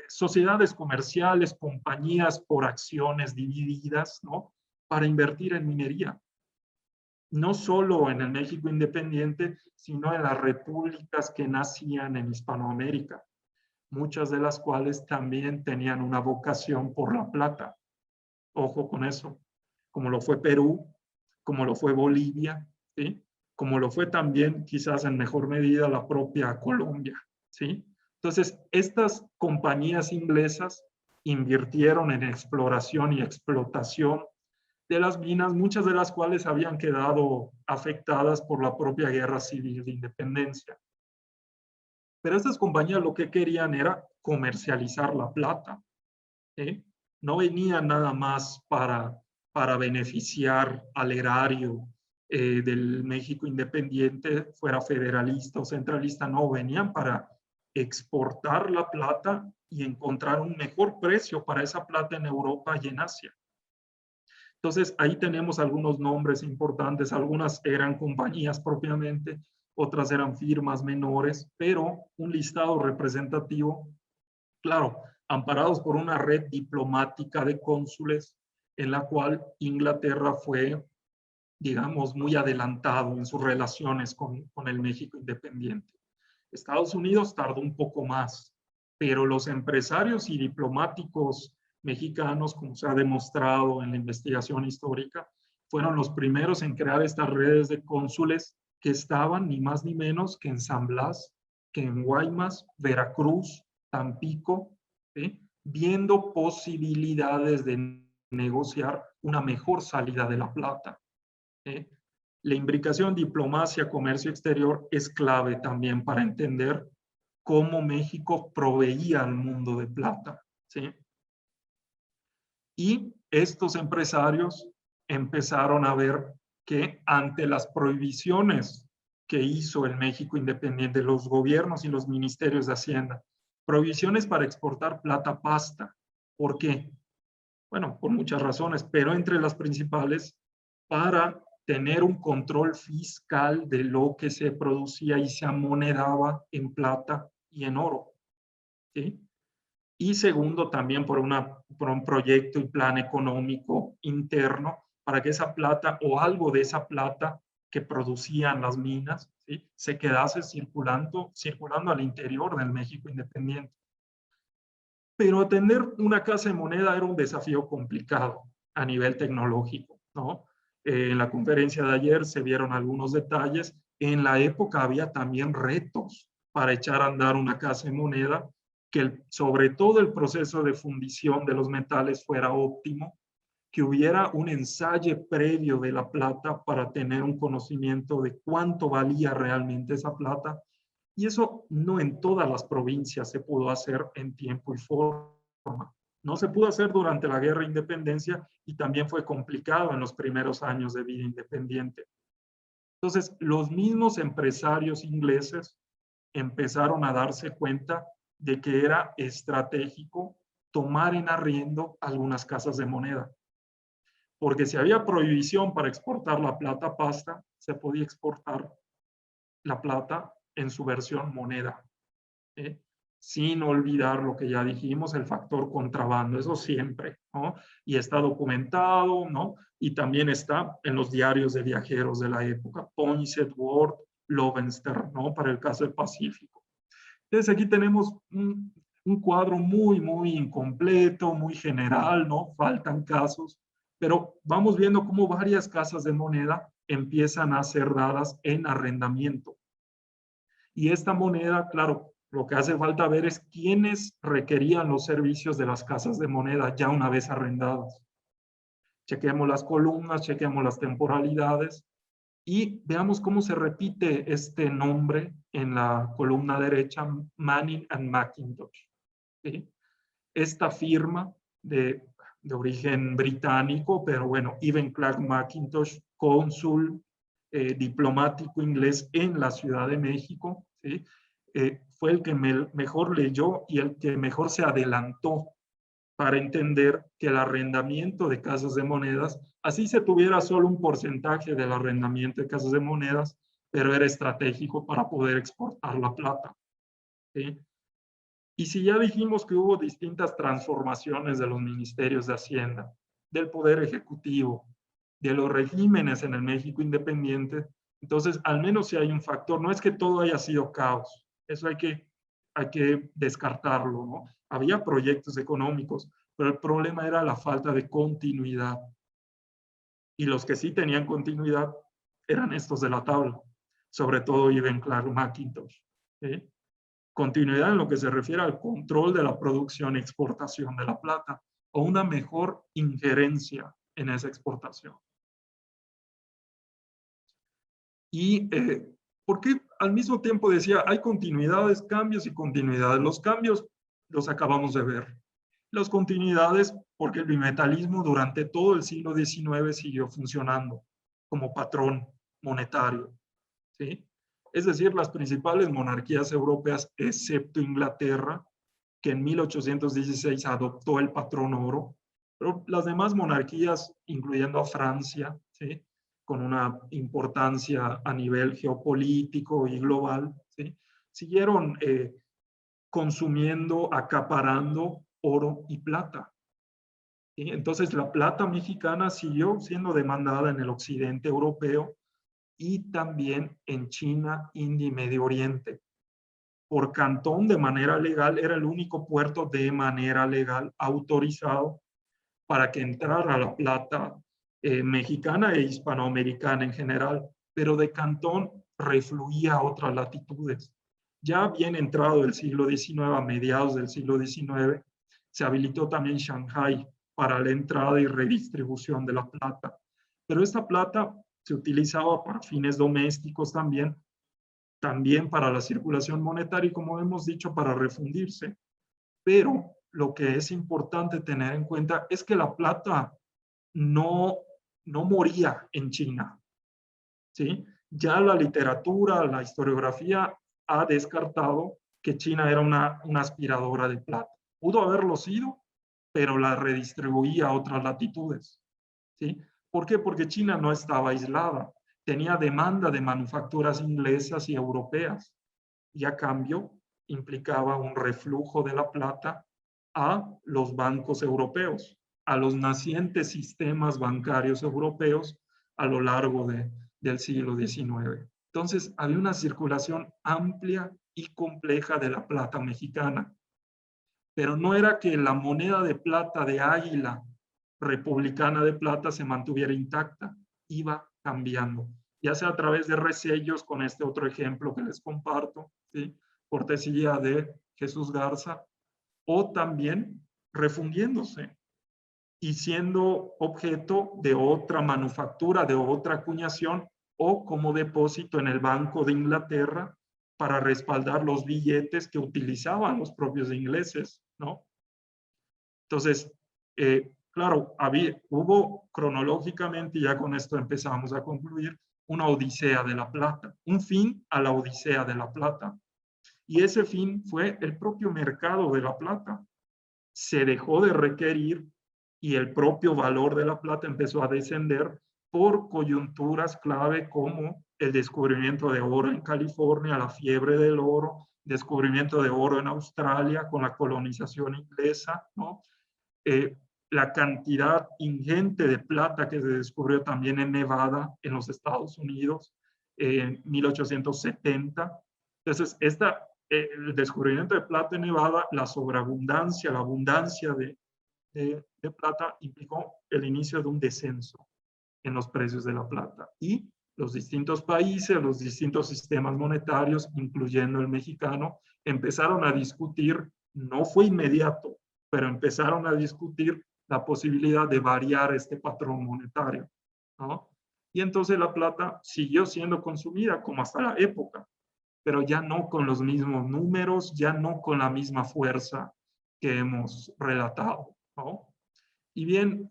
sociedades comerciales, compañías por acciones divididas, ¿no? Para invertir en minería. No solo en el México independiente, sino en las repúblicas que nacían en Hispanoamérica, muchas de las cuales también tenían una vocación por la plata. Ojo con eso, como lo fue Perú, como lo fue Bolivia, ¿sí? Como lo fue también, quizás en mejor medida, la propia Colombia, ¿sí? Entonces, estas compañías inglesas invirtieron en exploración y explotación de las minas, muchas de las cuales habían quedado afectadas por la propia guerra civil de independencia. Pero estas compañías lo que querían era comercializar la plata, ¿sí? No venían nada más para beneficiar al erario del México independiente, fuera federalista o centralista, no, venían para exportar la plata y encontrar un mejor precio para esa plata en Europa y en Asia. Entonces, ahí tenemos algunos nombres importantes, algunas eran compañías propiamente, otras eran firmas menores, pero un listado representativo, claro, amparados por una red diplomática de cónsules en la cual Inglaterra fue, digamos, muy adelantado en sus relaciones con el México independiente. Estados Unidos tardó un poco más, pero los empresarios y diplomáticos mexicanos, como se ha demostrado en la investigación histórica, fueron los primeros en crear estas redes de cónsules que estaban ni más ni menos que en San Blas, que en Guaymas, Veracruz, Tampico, ¿sí? Viendo posibilidades de negociar una mejor salida de la plata. ¿Sí? La imbricación diplomacia, comercio exterior es clave también para entender cómo México proveía al mundo de plata. ¿Sí? Y estos empresarios empezaron a ver que ante las prohibiciones que hizo el México independiente, los gobiernos y los ministerios de Hacienda, prohibiciones para exportar plata pasta. ¿Por qué? Bueno, por muchas razones, pero entre las principales, para tener un control fiscal de lo que se producía y se amonedaba en plata y en oro. ¿Sí? Y segundo, también por un proyecto y plan económico interno para que esa plata o algo de esa plata que producían las minas, ¿sí? Se quedase circulando al interior del México independiente. Pero atender una casa de moneda era un desafío complicado a nivel tecnológico, ¿no? En la conferencia de ayer se vieron algunos detalles. En la época había también retos para echar a andar una casa de moneda, que sobre todo el proceso de fundición de los metales fuera óptimo, que hubiera un ensayo previo de la plata para tener un conocimiento de cuánto valía realmente esa plata. Y eso no en todas las provincias se pudo hacer en tiempo y forma. No se pudo hacer durante la Guerra de Independencia y también fue complicado en los primeros años de vida independiente. Entonces, los mismos empresarios ingleses empezaron a darse cuenta de que era estratégico tomar en arriendo algunas casas de moneda. Porque si había prohibición para exportar la plata pasta, se podía exportar la plata en su versión moneda. ¿Eh? Sin olvidar lo que ya dijimos, el factor contrabando, eso siempre, ¿no? Y está documentado, ¿no? Y también está en los diarios de viajeros de la época, Poinsett, Ward, Lowenstern, ¿no? Para el caso del Pacífico. Entonces aquí tenemos un cuadro muy, muy incompleto, muy general, ¿no? Faltan casos, pero vamos viendo cómo varias casas de moneda empiezan a ser dadas en arrendamiento. Y esta moneda, claro, lo que hace falta ver es quiénes requerían los servicios de las casas de moneda ya una vez arrendadas. Chequemos las columnas, chequemos las temporalidades y veamos cómo se repite este nombre en la columna derecha, Manning and McIntosh. ¿Sí? Esta firma de origen británico, pero bueno, Evan Clark McIntosh, cónsul diplomático inglés en la Ciudad de México, ¿sí? Fue el que mejor leyó y el que mejor se adelantó para entender que el arrendamiento de casas de monedas, así se tuviera solo un porcentaje del arrendamiento de casas de monedas, pero era estratégico para poder exportar la plata. ¿Sí? Y si ya dijimos que hubo distintas transformaciones de los ministerios de Hacienda, del Poder Ejecutivo, de los regímenes en el México independiente, entonces al menos si hay un factor, no es que todo haya sido caos, eso hay que descartarlo, ¿no? Había proyectos económicos, pero el problema era la falta de continuidad. Y los que sí tenían continuidad eran estos de la tabla, sobre todo Evan Clark McIntosh. ¿Sí? Continuidad en lo que se refiere al control de la producción y exportación de la plata o una mejor injerencia en esa exportación. Y porque al mismo tiempo decía, hay continuidades, cambios y continuidades. Los cambios los acabamos de ver. Las continuidades, porque el bimetalismo durante todo el siglo XIX siguió funcionando como patrón monetario. ¿Sí? Es decir, las principales monarquías europeas, excepto Inglaterra, que en 1816 adoptó el patrón oro, pero las demás monarquías, incluyendo a Francia, ¿sí? Con una importancia a nivel geopolítico y global, ¿sí? Siguieron consumiendo, acaparando oro y plata. ¿Sí? Entonces, la plata mexicana siguió siendo demandada en el occidente europeo y también en China, India y Medio Oriente. Por Cantón, de manera legal, era el único puerto de manera legal autorizado para que entrara la plata mexicana e hispanoamericana en general, pero de Cantón refluía a otras latitudes. Ya bien entrado el siglo XIX, a mediados del siglo XIX, se habilitó también Shanghái para la entrada y redistribución de la plata. Pero esta plata se utilizaba para fines domésticos también para la circulación monetaria y, como hemos dicho, para refundirse. Pero lo que es importante tener en cuenta es que la plata no moría en China, ¿sí? Ya la literatura, la historiografía ha descartado que China era una aspiradora de plata. Pudo haberlo sido, pero la redistribuía a otras latitudes, ¿sí? ¿Por qué? Porque China no estaba aislada, tenía demanda de manufacturas inglesas y europeas, y a cambio implicaba un reflujo de la plata a los bancos europeos, a los nacientes sistemas bancarios europeos a lo largo del siglo XIX. Entonces, había una circulación amplia y compleja de la plata mexicana, pero no era que la moneda de plata de Águila republicana de plata se mantuviera intacta, iba cambiando, ya sea a través de resellos, con este otro ejemplo que les comparto, ¿sí? Cortesía de Jesús Garza, o también refundiéndose y siendo objeto de otra manufactura, de otra acuñación, o como depósito en el Banco de Inglaterra para respaldar los billetes que utilizaban los propios ingleses, ¿no? Entonces, claro, hubo cronológicamente, y ya con esto empezamos a concluir, una odisea de la plata, un fin a la odisea de la plata. Y ese fin fue el propio mercado de la plata. Se dejó de requerir y el propio valor de la plata empezó a descender por coyunturas clave como el descubrimiento de oro en California, la fiebre del oro, descubrimiento de oro en Australia con la colonización inglesa, ¿no? La cantidad ingente de plata que se descubrió también en Nevada, en los Estados Unidos, en 1870. Entonces, el descubrimiento de plata en Nevada, la sobreabundancia, la abundancia de plata implicó el inicio de un descenso en los precios de la plata. Y los distintos países, los distintos sistemas monetarios, incluyendo el mexicano, empezaron a discutir, no fue inmediato, pero empezaron a discutir la posibilidad de variar este patrón monetario, ¿no? Y entonces la plata siguió siendo consumida como hasta la época, pero ya no con los mismos números, ya no con la misma fuerza que hemos relatado, ¿no? Y bien,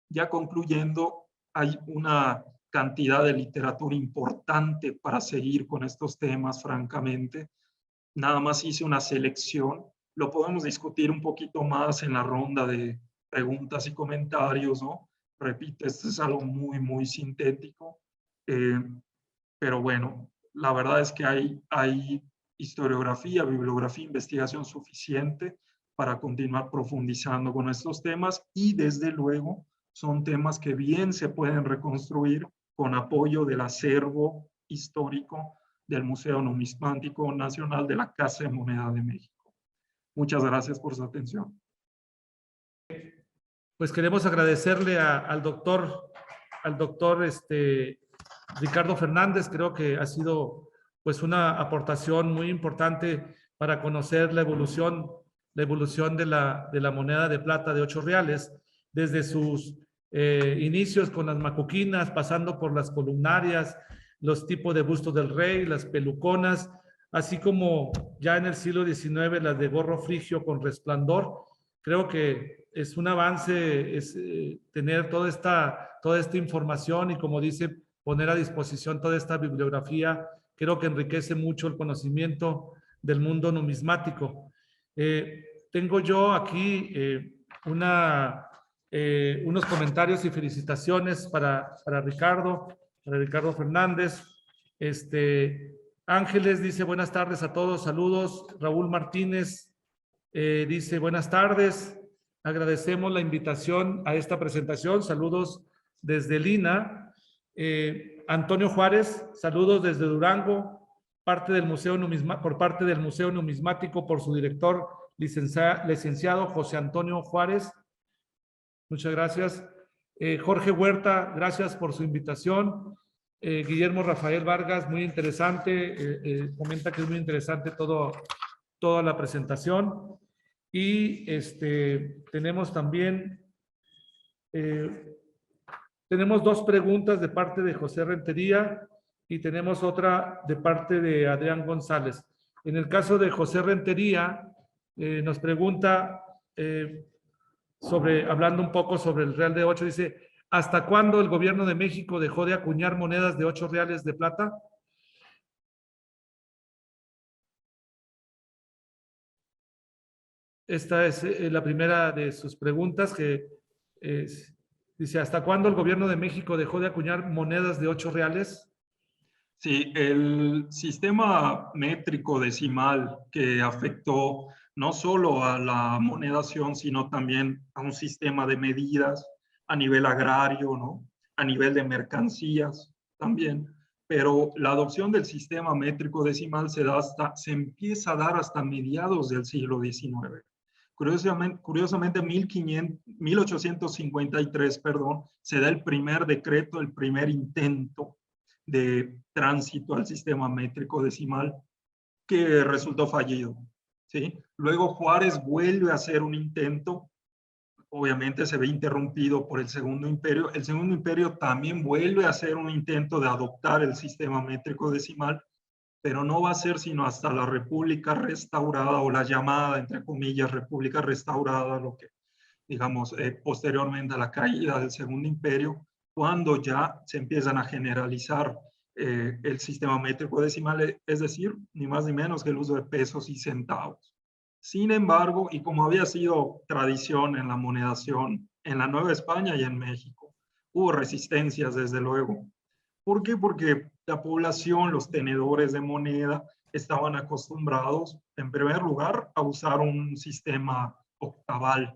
ya concluyendo, hay una cantidad de literatura importante para seguir con estos temas, francamente. Nada más hice una selección. Lo podemos discutir un poquito más en la ronda de preguntas y comentarios, ¿no? Repito, esto es algo muy, muy sintético. Pero bueno, la verdad es que hay historiografía, bibliografía, investigación suficiente para continuar profundizando con estos temas y desde luego son temas que bien se pueden reconstruir con apoyo del acervo histórico del Museo Numismático Nacional de la Casa de Moneda de México. Muchas gracias por su atención. Pues queremos agradecerle al doctor Ricardo Fernández. Creo que ha sido pues una aportación muy importante para conocer la evolución de la moneda de plata de 8 reales, desde sus inicios con las macuquinas, pasando por las columnarias, los tipos de bustos del rey, las peluconas, así como ya en el siglo XIX las de gorro frigio con resplandor. Creo que es un avance tener toda esta información y, como dice, poner a disposición toda esta bibliografía. Creo que enriquece mucho el conocimiento del mundo numismático. Tengo yo aquí unos comentarios y felicitaciones para Ricardo Fernández. Ángeles dice buenas tardes a todos, saludos. Raúl Martínez dice buenas tardes, agradecemos la invitación a esta presentación, saludos desde Lina. Antonio Juárez, saludos desde Durango, por parte del Museo Numismático, por su director, licenciado José Antonio Juárez. Muchas gracias. Jorge Huerta, gracias por su invitación. Guillermo Rafael Vargas, muy interesante, comenta que es muy interesante toda la presentación. Y tenemos también, tenemos dos preguntas de parte de José Rentería y tenemos otra de parte de Adrián González. En el caso de José Rentería, nos pregunta hablando un poco sobre el Real de 8, dice, ¿hasta cuándo el gobierno de México dejó de acuñar monedas de 8 reales de plata? Esta es la primera de sus preguntas que dice, ¿hasta cuándo el gobierno de México dejó de acuñar monedas de 8 reales? Sí, el sistema métrico decimal que afectó no solo a la monedación, sino también a un sistema de medidas a nivel agrario, ¿no? A nivel de mercancías también. Pero la adopción del sistema métrico decimal se empieza a dar hasta mediados del siglo XIX. Curiosamente 1853, perdón, se da el primer decreto, el primer intento de tránsito al sistema métrico decimal que resultó fallido. ¿Sí? Luego Juárez vuelve a hacer un intento, obviamente se ve interrumpido por el Segundo Imperio. El Segundo Imperio también vuelve a hacer un intento de adoptar el sistema métrico decimal, pero no va a ser sino hasta la República Restaurada o la llamada, entre comillas, República Restaurada, lo que digamos, posteriormente a la caída del Segundo Imperio, cuando ya se empiezan a generalizar el sistema métrico decimal, es decir, ni más ni menos que el uso de pesos y centavos. Sin embargo, y como había sido tradición en la monedación en la Nueva España y en México, hubo resistencias desde luego. ¿Por qué? Porque la población, los tenedores de moneda, estaban acostumbrados, en primer lugar, a usar un sistema octaval,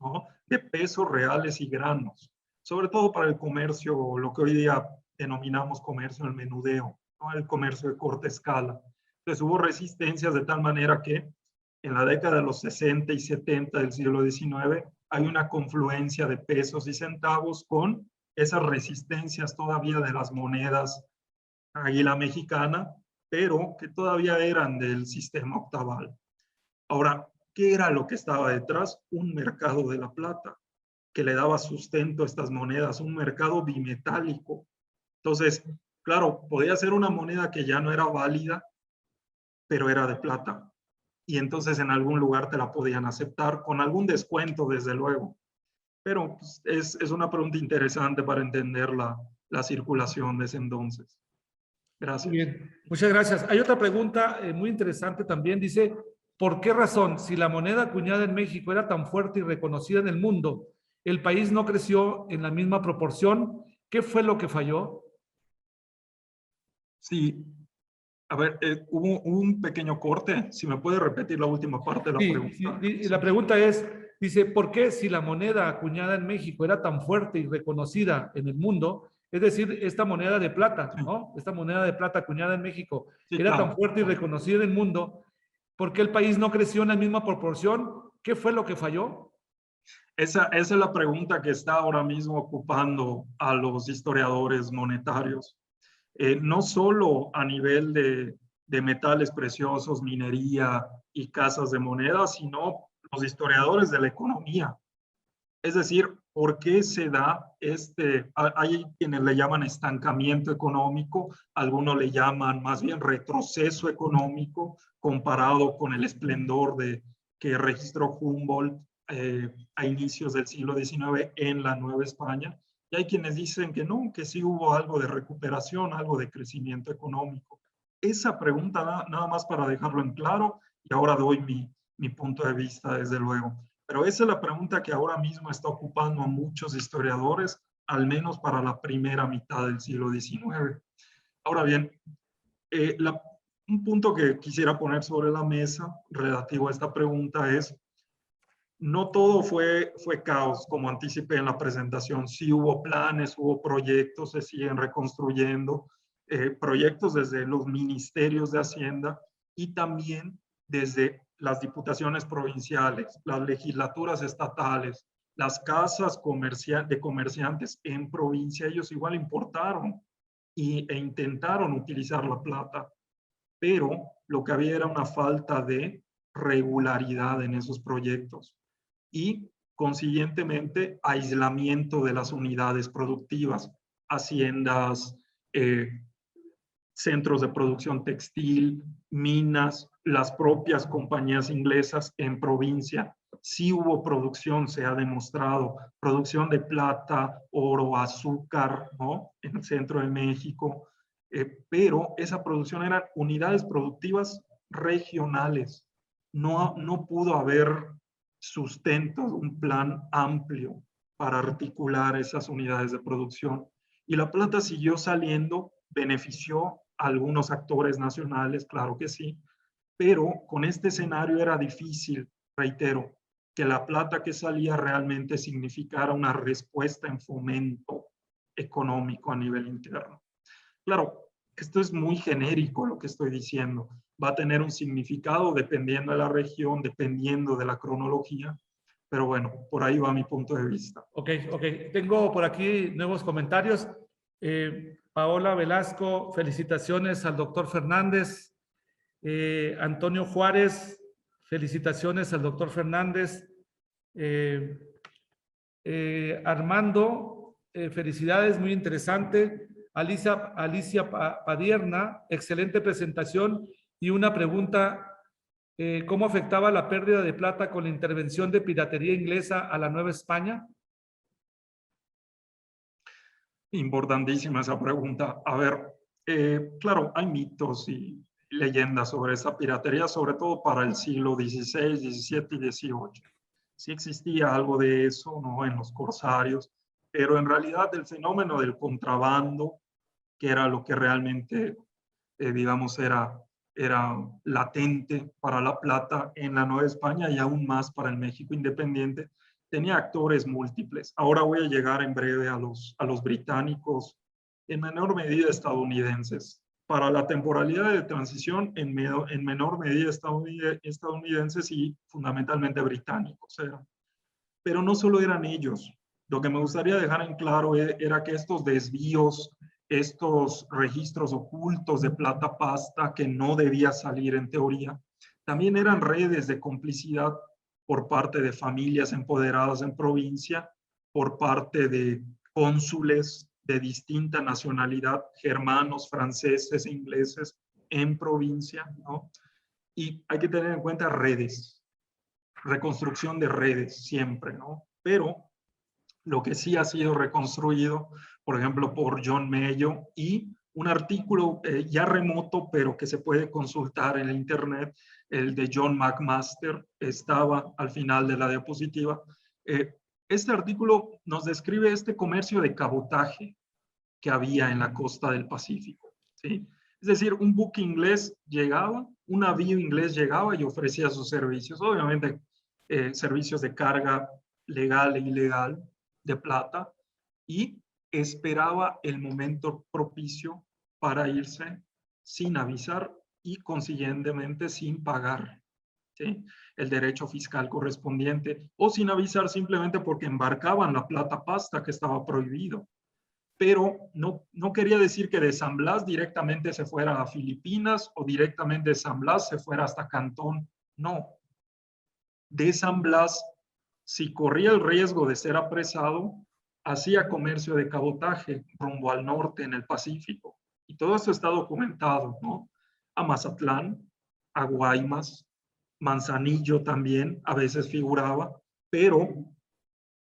¿no? De pesos reales y granos, sobre todo para el comercio, lo que hoy día denominamos comercio al menudeo, ¿no? El comercio de corta escala. Entonces hubo resistencias de tal manera que en la década de los 60 y 70 del siglo XIX hay una confluencia de pesos y centavos con esas resistencias todavía de las monedas águila mexicana, pero que todavía eran del sistema octaval. Ahora, ¿qué era lo que estaba detrás? Un mercado de la plata que le daba sustento a estas monedas, un mercado bimetálico. Entonces, claro, podía ser una moneda que ya no era válida, pero era de plata. Y entonces en algún lugar te la podían aceptar, con algún descuento, desde luego. Pero pues, es una pregunta interesante para entender la circulación de ese entonces. Muy Gracias. bien, muchas gracias. Hay otra pregunta muy interesante también. Dice, ¿por qué razón, si la moneda acuñada en México era tan fuerte y reconocida en el mundo, el país no creció en la misma proporción? ¿Qué fue lo que falló? Sí, a ver, hubo un pequeño corte. Si me puede repetir la última parte de la Sí, sí, pregunta. y la Sí. pregunta es, dice, ¿por qué si la moneda acuñada en México era tan fuerte y reconocida en el mundo, es decir, esta moneda de plata, Sí, ¿no? Esta moneda de plata acuñada en México sí, era tan claro. fuerte y reconocida en el mundo, ¿por qué el país no creció en la misma proporción? ¿Qué fue lo que falló? Esa es la pregunta que está ahora mismo ocupando a los historiadores monetarios. No solo a nivel de metales preciosos, minería y casas de moneda, sino los historiadores de la economía. Es decir, ¿por qué se da hay quienes le llaman estancamiento económico, algunos le llaman más bien retroceso económico comparado con el esplendor que registró Humboldt a inicios del siglo XIX en la Nueva España? Y hay quienes dicen que no, que sí hubo algo de recuperación, algo de crecimiento económico. Esa pregunta, nada más para dejarlo en claro, y ahora doy mi punto de vista, desde luego. Pero esa es la pregunta que ahora mismo está ocupando a muchos historiadores, al menos para la primera mitad del siglo XIX. Ahora bien, un punto que quisiera poner sobre la mesa relativo a esta pregunta es, no todo fue caos, como anticipé en la presentación. Sí hubo planes, hubo proyectos, se siguen reconstruyendo, proyectos desde los ministerios de Hacienda y también desde las diputaciones provinciales, las legislaturas estatales, las casas de comerciantes en provincia. Ellos igual importaron e intentaron utilizar la plata, pero lo que había era una falta de regularidad en esos proyectos y consiguientemente aislamiento de las unidades productivas, haciendas, centros de producción textil, minas, las propias compañías inglesas en provincia. Sí hubo producción, se ha demostrado, producción de plata, oro, azúcar, ¿no? En el centro de México, pero esa producción eran unidades productivas regionales. No pudo haber sustento, un plan amplio para articular esas unidades de producción. Y la plata siguió saliendo, benefició a algunos actores nacionales, claro que sí, pero con este escenario era difícil, reitero, que la plata que salía realmente significara una respuesta en fomento económico a nivel interno. Claro, esto es muy genérico lo que estoy diciendo. Va a tener un significado dependiendo de la región, dependiendo de la cronología, pero bueno, por ahí va mi punto de vista. Ok. Tengo por aquí nuevos comentarios. Paola Velasco, felicitaciones al doctor Fernández. Antonio Juárez, felicitaciones al doctor Fernández. Armando, felicidades, muy interesante. Alicia Padierna, excelente presentación. Y una pregunta, ¿cómo afectaba la pérdida de plata con la intervención de piratería inglesa a la Nueva España? Importantísima esa pregunta. A ver, claro, hay mitos y leyendas sobre esa piratería, sobre todo para el siglo XVI, XVII y XVIII. Sí existía algo de eso, ¿no? En los corsarios, pero en realidad el fenómeno del contrabando, que era lo que realmente, digamos, era latente para la plata en la Nueva España y aún más para el México independiente, tenía actores múltiples. Ahora voy a llegar en breve a los británicos, en menor medida estadounidenses. Para la temporalidad de transición, en menor medida estadounidenses y fundamentalmente británicos eran. Pero no solo eran ellos. Lo que me gustaría dejar en claro era que estos desvíos, estos registros ocultos de plata pasta que no debía salir en teoría, también eran redes de complicidad por parte de familias empoderadas en provincia, por parte de cónsules de distinta nacionalidad, germanos, franceses, ingleses, en provincia, ¿no? Y hay que tener en cuenta redes, reconstrucción de redes siempre, ¿no? Pero lo que sí ha sido reconstruido, por ejemplo, por John Mayo y un artículo ya remoto, pero que se puede consultar en la internet, el de John McMaster, estaba al final de la diapositiva. Este artículo nos describe este comercio de cabotaje que había en la costa del Pacífico, ¿sí? Es decir, un buque inglés llegaba, un navío inglés llegaba y ofrecía sus servicios, obviamente servicios de carga legal e ilegal de plata, y esperaba el momento propicio para irse sin avisar y consiguientemente sin pagar, ¿sí? El derecho fiscal correspondiente, o sin avisar simplemente porque embarcaban la plata pasta que estaba prohibido. Pero no quería decir que de San Blas directamente se fuera a Filipinas o directamente de San Blas se fuera hasta Cantón. No. De San Blas, si corría el riesgo de ser apresado, hacía comercio de cabotaje rumbo al norte en el Pacífico. Y todo esto está documentado, ¿no? A Mazatlán, a Guaymas, Manzanillo también a veces figuraba, pero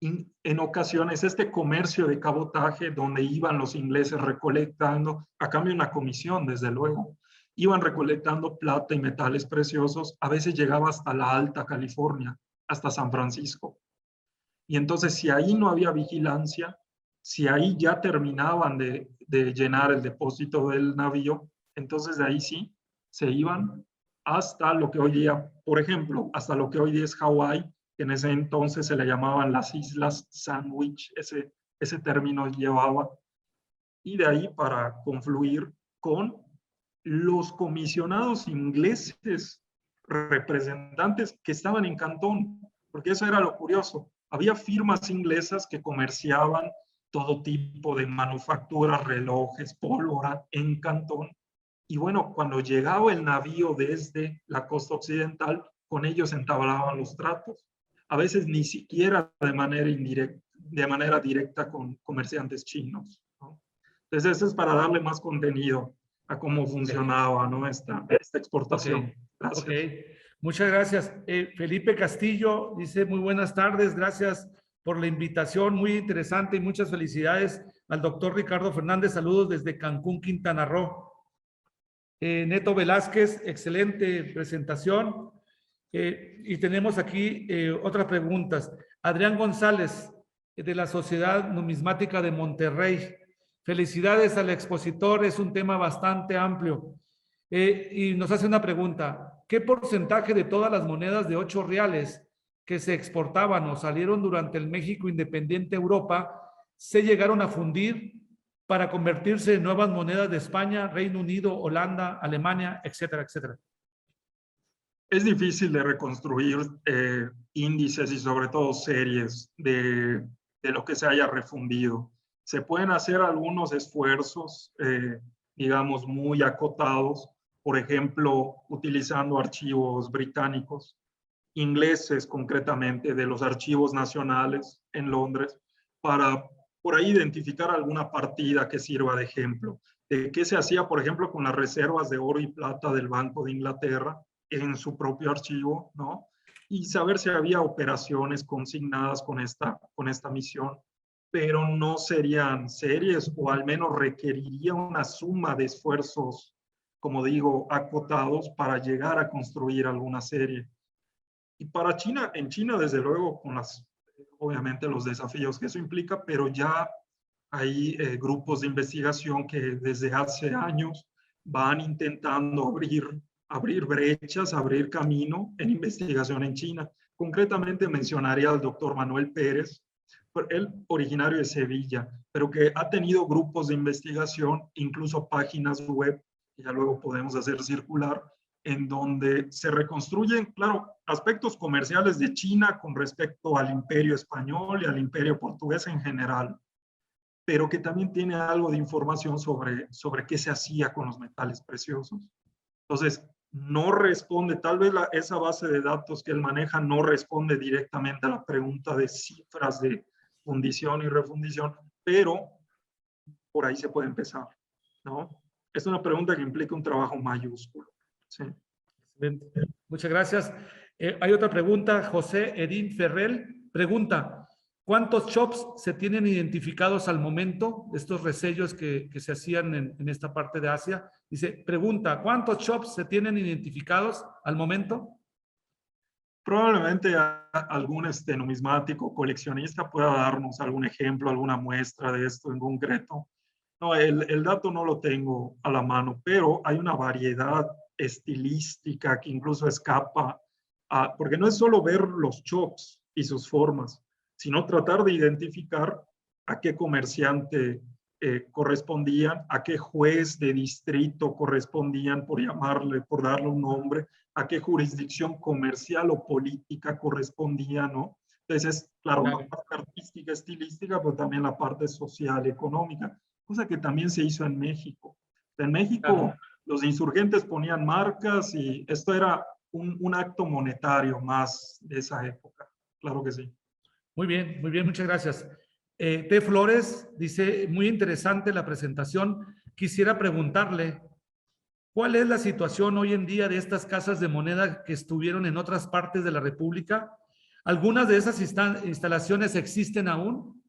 en ocasiones este comercio de cabotaje donde iban los ingleses recolectando, a cambio de una comisión, desde luego, iban recolectando plata y metales preciosos, a veces llegaba hasta la Alta California, hasta San Francisco. Y entonces, si ahí no había vigilancia, si ahí ya terminaban de llenar el depósito del navío, entonces de ahí sí se iban hasta lo que hoy día, por ejemplo, hasta lo que hoy día es Hawái, que en ese entonces se le llamaban las Islas Sandwich, ese término llevaba, y de ahí para confluir con los comisionados ingleses representantes que estaban en Cantón, porque eso era lo curioso. Había firmas inglesas que comerciaban todo tipo de manufacturas, relojes, pólvora en Cantón. Y bueno, cuando llegaba el navío desde la costa occidental, con ellos entablaban los tratos. A veces ni siquiera de manera indirecta, de manera directa con comerciantes chinos, ¿no? Entonces, eso es para darle más contenido a cómo funcionaba, ¿no? esta exportación. Gracias. Ok, muchas gracias. Felipe Castillo dice, muy buenas tardes, gracias por la invitación, muy interesante y muchas felicidades al doctor Ricardo Fernández. Saludos desde Cancún, Quintana Roo. Neto Velázquez, excelente presentación. Y tenemos aquí otras preguntas. Adrián González, de la Sociedad Numismática de Monterrey. Felicidades al expositor, es un tema bastante amplio. Y nos hace una pregunta. ¿Qué porcentaje de todas las monedas de 8 reales que se exportaban o salieron durante el México independiente Europa se llegaron a fundir para convertirse en nuevas monedas de España, Reino Unido, Holanda, Alemania, etcétera, etcétera? Es difícil de reconstruir índices y sobre todo series de lo que se haya refundido. Se pueden hacer algunos esfuerzos, digamos, muy acotados, por ejemplo, utilizando archivos británicos, ingleses concretamente, de los archivos nacionales en Londres, para por ahí identificar alguna partida que sirva de ejemplo. De qué se hacía, por ejemplo, con las reservas de oro y plata del Banco de Inglaterra en su propio archivo, ¿no? Y saber si había operaciones consignadas con esta misión, pero no serían series o al menos requeriría una suma de esfuerzos, como digo, acotados para llegar a construir alguna serie. Y para China, en China, desde luego, con obviamente los desafíos que eso implica, pero ya hay grupos de investigación que desde hace años van intentando abrir brechas, abrir camino en investigación en China. Concretamente mencionaría al doctor Manuel Pérez, él originario de Sevilla, pero que ha tenido grupos de investigación, incluso páginas web, que ya luego podemos hacer circular, en donde se reconstruyen, claro, aspectos comerciales de China con respecto al imperio español y al imperio portugués en general, pero que también tiene algo de información sobre qué se hacía con los metales preciosos. Entonces, no responde, tal vez esa base de datos que él maneja no responde directamente a la pregunta de cifras de fundición y refundición, pero por ahí se puede empezar, ¿no? Es una pregunta que implica un trabajo mayúsculo. Sí. Excelente. Muchas gracias. Hay otra pregunta. José Edín Ferrell pregunta, ¿cuántos shops se tienen identificados al momento de estos resellos que se hacían en esta parte de Asia? Dice, pregunta, ¿cuántos shops se tienen identificados al momento? Probablemente algún numismático coleccionista pueda darnos algún ejemplo, alguna muestra de esto en concreto. No, el dato no lo tengo a la mano, pero hay una variedad estilística que incluso escapa, porque no es solo ver los shops y sus formas, sino tratar de identificar a qué comerciante correspondían, a qué juez de distrito correspondían, por llamarle, por darle un nombre, a qué jurisdicción comercial o política correspondía, ¿no? Entonces, claro, la parte artística, estilística, pero también la parte social, económica, cosa que también se hizo en México. En México, los insurgentes ponían marcas y esto era un acto monetario más de esa época. Claro que sí. Muy bien, muchas gracias. T. Flores dice, muy interesante la presentación. Quisiera preguntarle, ¿cuál es la situación hoy en día de estas casas de moneda que estuvieron en otras partes de la República? ¿Algunas de esas instalaciones existen aún?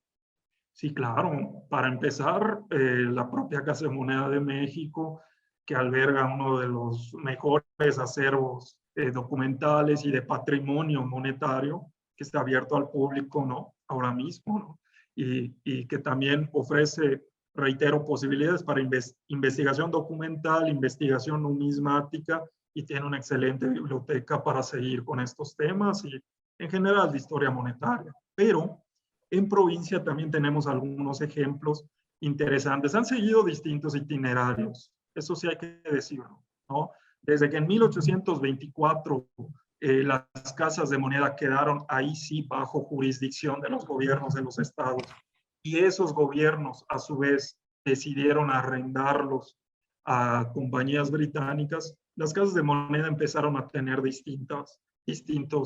Sí, claro. Para empezar, la propia Casa de Moneda de México, que alberga uno de los mejores acervos documentales y de patrimonio monetario, que está abierto al público, ¿no? Ahora mismo, ¿no? Y que también ofrece, reitero, posibilidades para investigación documental, investigación numismática, y tiene una excelente biblioteca para seguir con estos temas y en general de historia monetaria. Pero en provincia también tenemos algunos ejemplos interesantes. Han seguido distintos itinerarios, eso sí hay que decirlo, ¿no? Desde que en 1824 las casas de moneda quedaron ahí sí bajo jurisdicción de los gobiernos de los estados y esos gobiernos a su vez decidieron arrendarlos a compañías británicas, las casas de moneda empezaron a tener distintos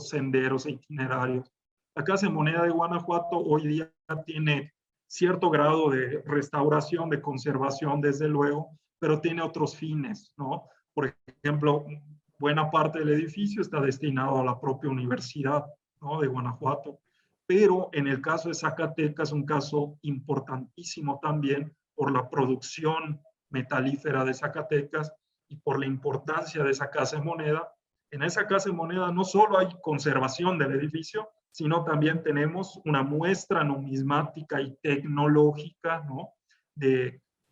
senderos e itinerarios. La Casa de Moneda de Guanajuato hoy día tiene cierto grado de restauración, de conservación, desde luego, pero tiene otros fines, ¿no? Por ejemplo, buena parte del edificio está destinado a la propia universidad, ¿no?, de Guanajuato. Pero en el caso de Zacatecas, un caso importantísimo también por la producción metalífera de Zacatecas y por la importancia de esa Casa de Moneda. En esa Casa de Moneda no solo hay conservación del edificio, sino también tenemos una muestra numismática y tecnológica, ¿no?,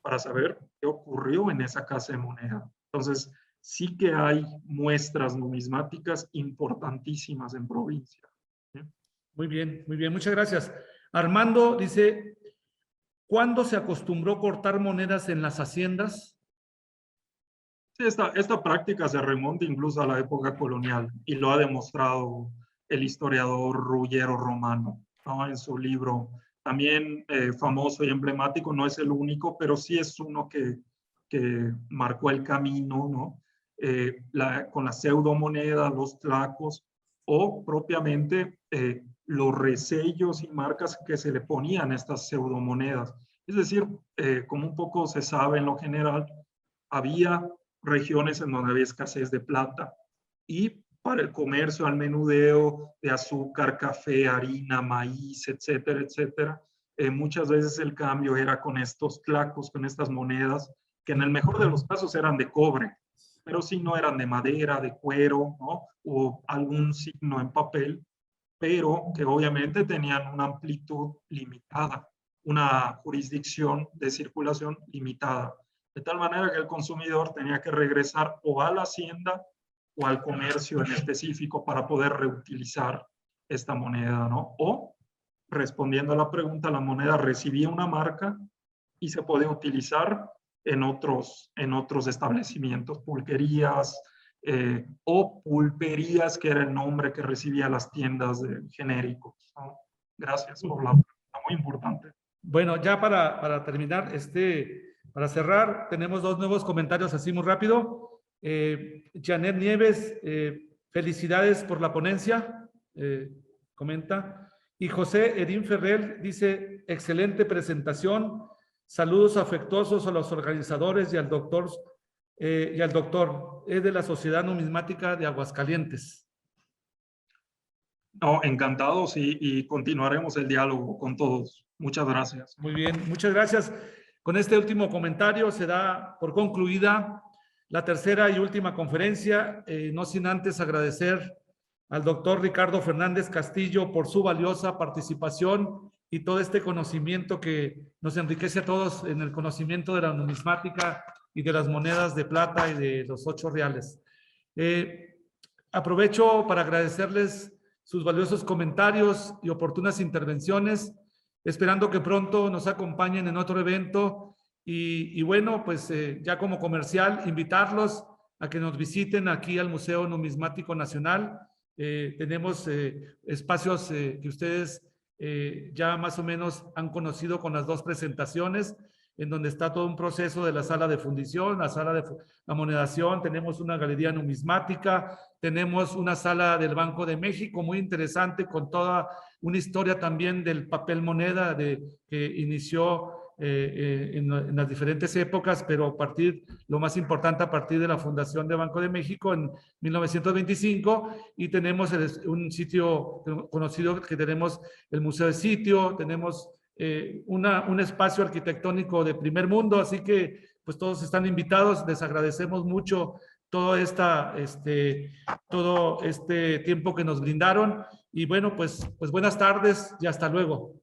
para saber qué ocurrió en esa Casa de Moneda. Entonces, sí que hay muestras numismáticas importantísimas en provincia. ¿Sí? Muy bien, muchas gracias. Armando dice, ¿cuándo se acostumbró cortar monedas en las haciendas? Sí, esta práctica se remonta incluso a la época colonial y lo ha demostrado el historiador Ruggiero Romano, ¿no?, en su libro, también famoso y emblemático. No es el único, pero sí es uno que marcó el camino, ¿no? Con la pseudomoneda, los tlacos, o propiamente los resellos y marcas que se le ponían a estas pseudomonedas. Es decir, como un poco se sabe en lo general, había regiones en donde había escasez de plata y para el comercio al menudeo de azúcar, café, harina, maíz, etcétera, etcétera, muchas veces el cambio era con estos tlacos, con estas monedas, que en el mejor de los casos eran de cobre, pero sí no eran de madera, de cuero, ¿no?, o algún signo en papel, pero que obviamente tenían una amplitud limitada, una jurisdicción de circulación limitada, de tal manera que el consumidor tenía que regresar o a la hacienda o al comercio en específico para poder reutilizar esta moneda, ¿no? O, respondiendo a la pregunta, la moneda recibía una marca y se podía utilizar en otros establecimientos, pulquerías o pulperías, que era el nombre que recibía las tiendas de genéricos, ¿no? Gracias por la pregunta, muy importante. Bueno, ya para terminar, para cerrar, tenemos dos nuevos comentarios así muy rápido. Janet Nieves, felicidades por la ponencia, comenta. Y José Edín Ferrer dice, excelente presentación, saludos afectuosos a los organizadores y al doctor, es de la Sociedad Numismática de Aguascalientes. No, encantados y continuaremos el diálogo con todos. Muchas gracias. Muy bien, muchas gracias. Con este último comentario se da por concluida la tercera y última conferencia, no sin antes agradecer al doctor Ricardo Fernández Castillo por su valiosa participación y todo este conocimiento que nos enriquece a todos en el conocimiento de la numismática y de las monedas de plata y de los 8 reales. Aprovecho para agradecerles sus valiosos comentarios y oportunas intervenciones, esperando que pronto nos acompañen en otro evento y bueno, pues ya como comercial, invitarlos a que nos visiten aquí al Museo Numismático Nacional. Tenemos espacios que ustedes ya más o menos han conocido con las 2 presentaciones, en donde está todo un proceso de la sala de fundición, la sala de amonedación, tenemos una galería numismática, tenemos una sala del Banco de México muy interesante con toda una historia también del papel moneda que inició en las diferentes épocas, pero lo más importante, a partir de la fundación de Banco de México en 1925, y tenemos un sitio conocido que tenemos el Museo de Sitio, tenemos un espacio arquitectónico de primer mundo, así que pues todos están invitados. Les agradecemos mucho todo este tiempo que nos brindaron y bueno, pues buenas tardes y hasta luego.